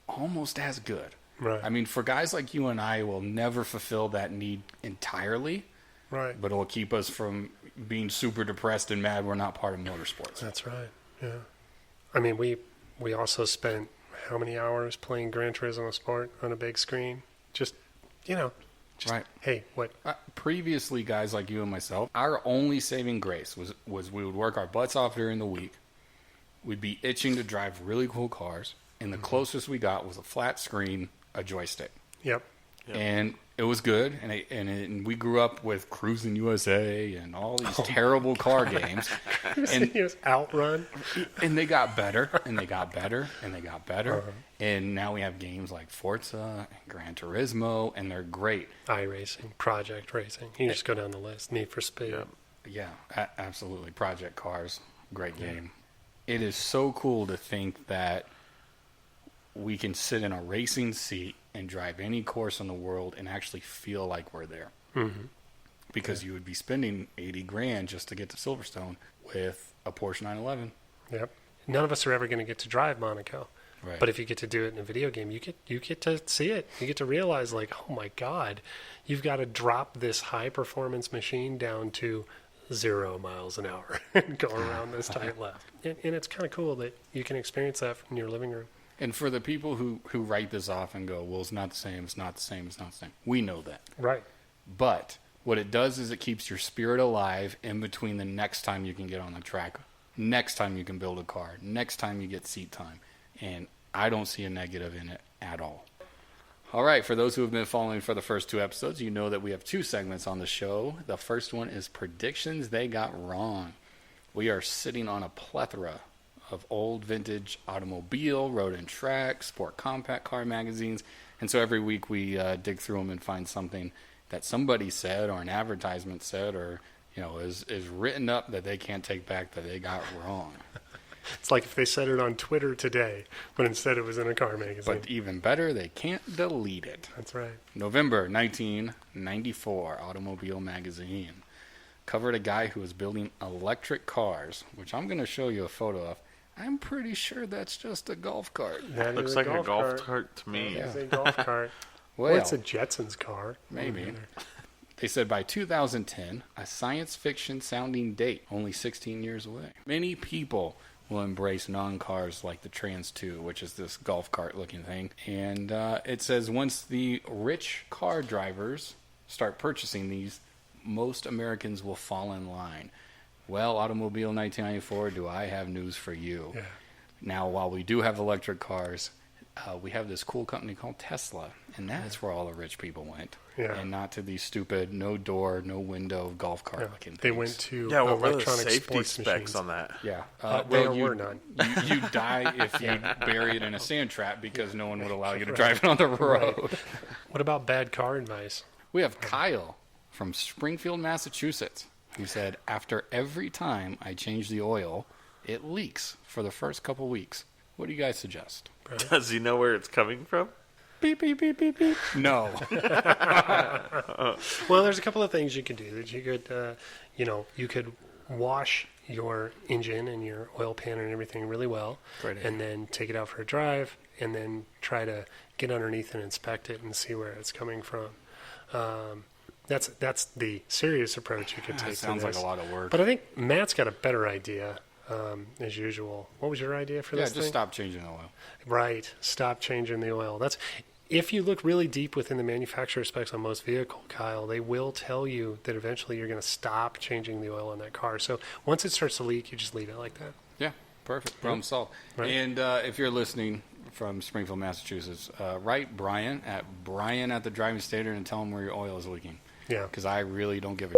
almost as good. Right. I mean, for guys like you and I, will never fulfill that need entirely. Right. But it will keep us from being super depressed and mad we're not part of motorsports. That's right. Yeah. I mean, we also spent how many hours playing Gran Turismo Sport on a big screen? Just, Right. hey, what? Previously, guys like you and myself, our only saving grace was we would work our butts off during the week. We'd be itching to drive really cool cars. And the closest we got was a flat screen, a joystick. Yep. And it was good, and we grew up with Cruising USA and all these terrible car games, and Outrun. and they got better, and they got better, and they got better, and now we have games like Forza and Gran Turismo, and they're great. iRacing, Project Racing. You can just go down the list. Need for Speed. Yeah, absolutely. Project Cars, great game. It is so cool to think that we can sit in a racing seat and drive any course in the world and actually feel like we're there. Mm-hmm. Because you would be spending $80,000 just to get to Silverstone with a Porsche 911. Yep. None of us are ever going to get to drive Monaco. Right. But if you get to do it in a video game, you get to see it. You get to realize, like, oh my God, you've got to drop this high performance machine down to 0 miles an hour and go around this tight left. And it's kind of cool that you can experience that from your living room. And for the people who write this off and go, well, it's not the same, it's not the same, it's not the same. We know that. Right. But what it does is it keeps your spirit alive in between the next time you can get on the track, next time you can build a car, next time you get seat time. And I don't see a negative in it at all. All right, for those who have been following for the first 2 episodes, you know that we have 2 segments on the show. The first one is Predictions They Got Wrong. We are sitting on a plethora of old vintage automobile, road and track, sport compact car magazines. And so every week we dig through them and find something that somebody said or an advertisement said or is written up that they can't take back that they got wrong. It's like if they said it on Twitter today, but instead it was in a car magazine. But even better, they can't delete it. That's right. November 1994, Automobile Magazine covered a guy who was building electric cars, which I'm going to show you a photo of. I'm pretty sure that's just a golf cart. That Looks is like a golf cart cart to me. That is a golf cart. Well, Well, it's a Jetsons car. maybe. They said by 2010, a science fiction sounding date, only 16 years away. Many people will embrace non-cars like the Trans 2, which is this golf cart looking thing. And it says once the rich car drivers start purchasing these, most Americans will fall in line. Well, Automobile 1994, do I have news for you? Yeah. Now, while we do have electric cars, we have this cool company called Tesla, and that's where all the rich people went. Yeah. And not to these stupid, no door, no window golf cart looking things. They went to what were the electronic safety sports specs machines. on that? Yeah. There were none. You die if you bury it in a sand trap because no one would allow you to drive it on the road. Right. What about bad car advice? We have Kyle from Springfield, Massachusetts, who said, after every time I change the oil, it leaks for the first couple weeks. What do you guys suggest? Does he know where it's coming from? Beep, beep, beep, beep, beep. No. Well, there's a couple of things you could do. That you could, you could wash your engine and your oil pan and everything really well, and then take it out for a drive, and then try to get underneath and inspect it and see where it's coming from. That's the serious approach you could take. Sounds like a lot of work. But I think Matt's got a better idea. As usual. What was your idea for this thing? Yeah, just stop changing the oil. Right. Stop changing the oil. If you look really deep within the manufacturer specs on most vehicles, Kyle, they will tell you that eventually you're going to stop changing the oil in that car. So once it starts to leak, you just leave it like that. Yeah, perfect. Problem solved. Right. And if you're listening from Springfield, Massachusetts, write Bryan at the driving standard and tell him where your oil is leaking. Yeah. Because I really don't give a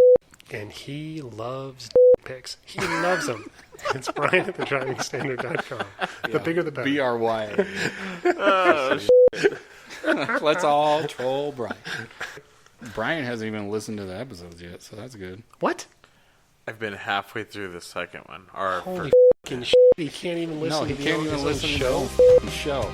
And he loves pics. He loves them. It's Bryan at thedrivingstandard.com. The bigger the better. BRY. Oh, shit. Let's all troll Bryan. Bryan hasn't even listened to the episodes yet, so that's good. What? I've been halfway through the second one. Holy f***ing shit. He can't even listen to the show.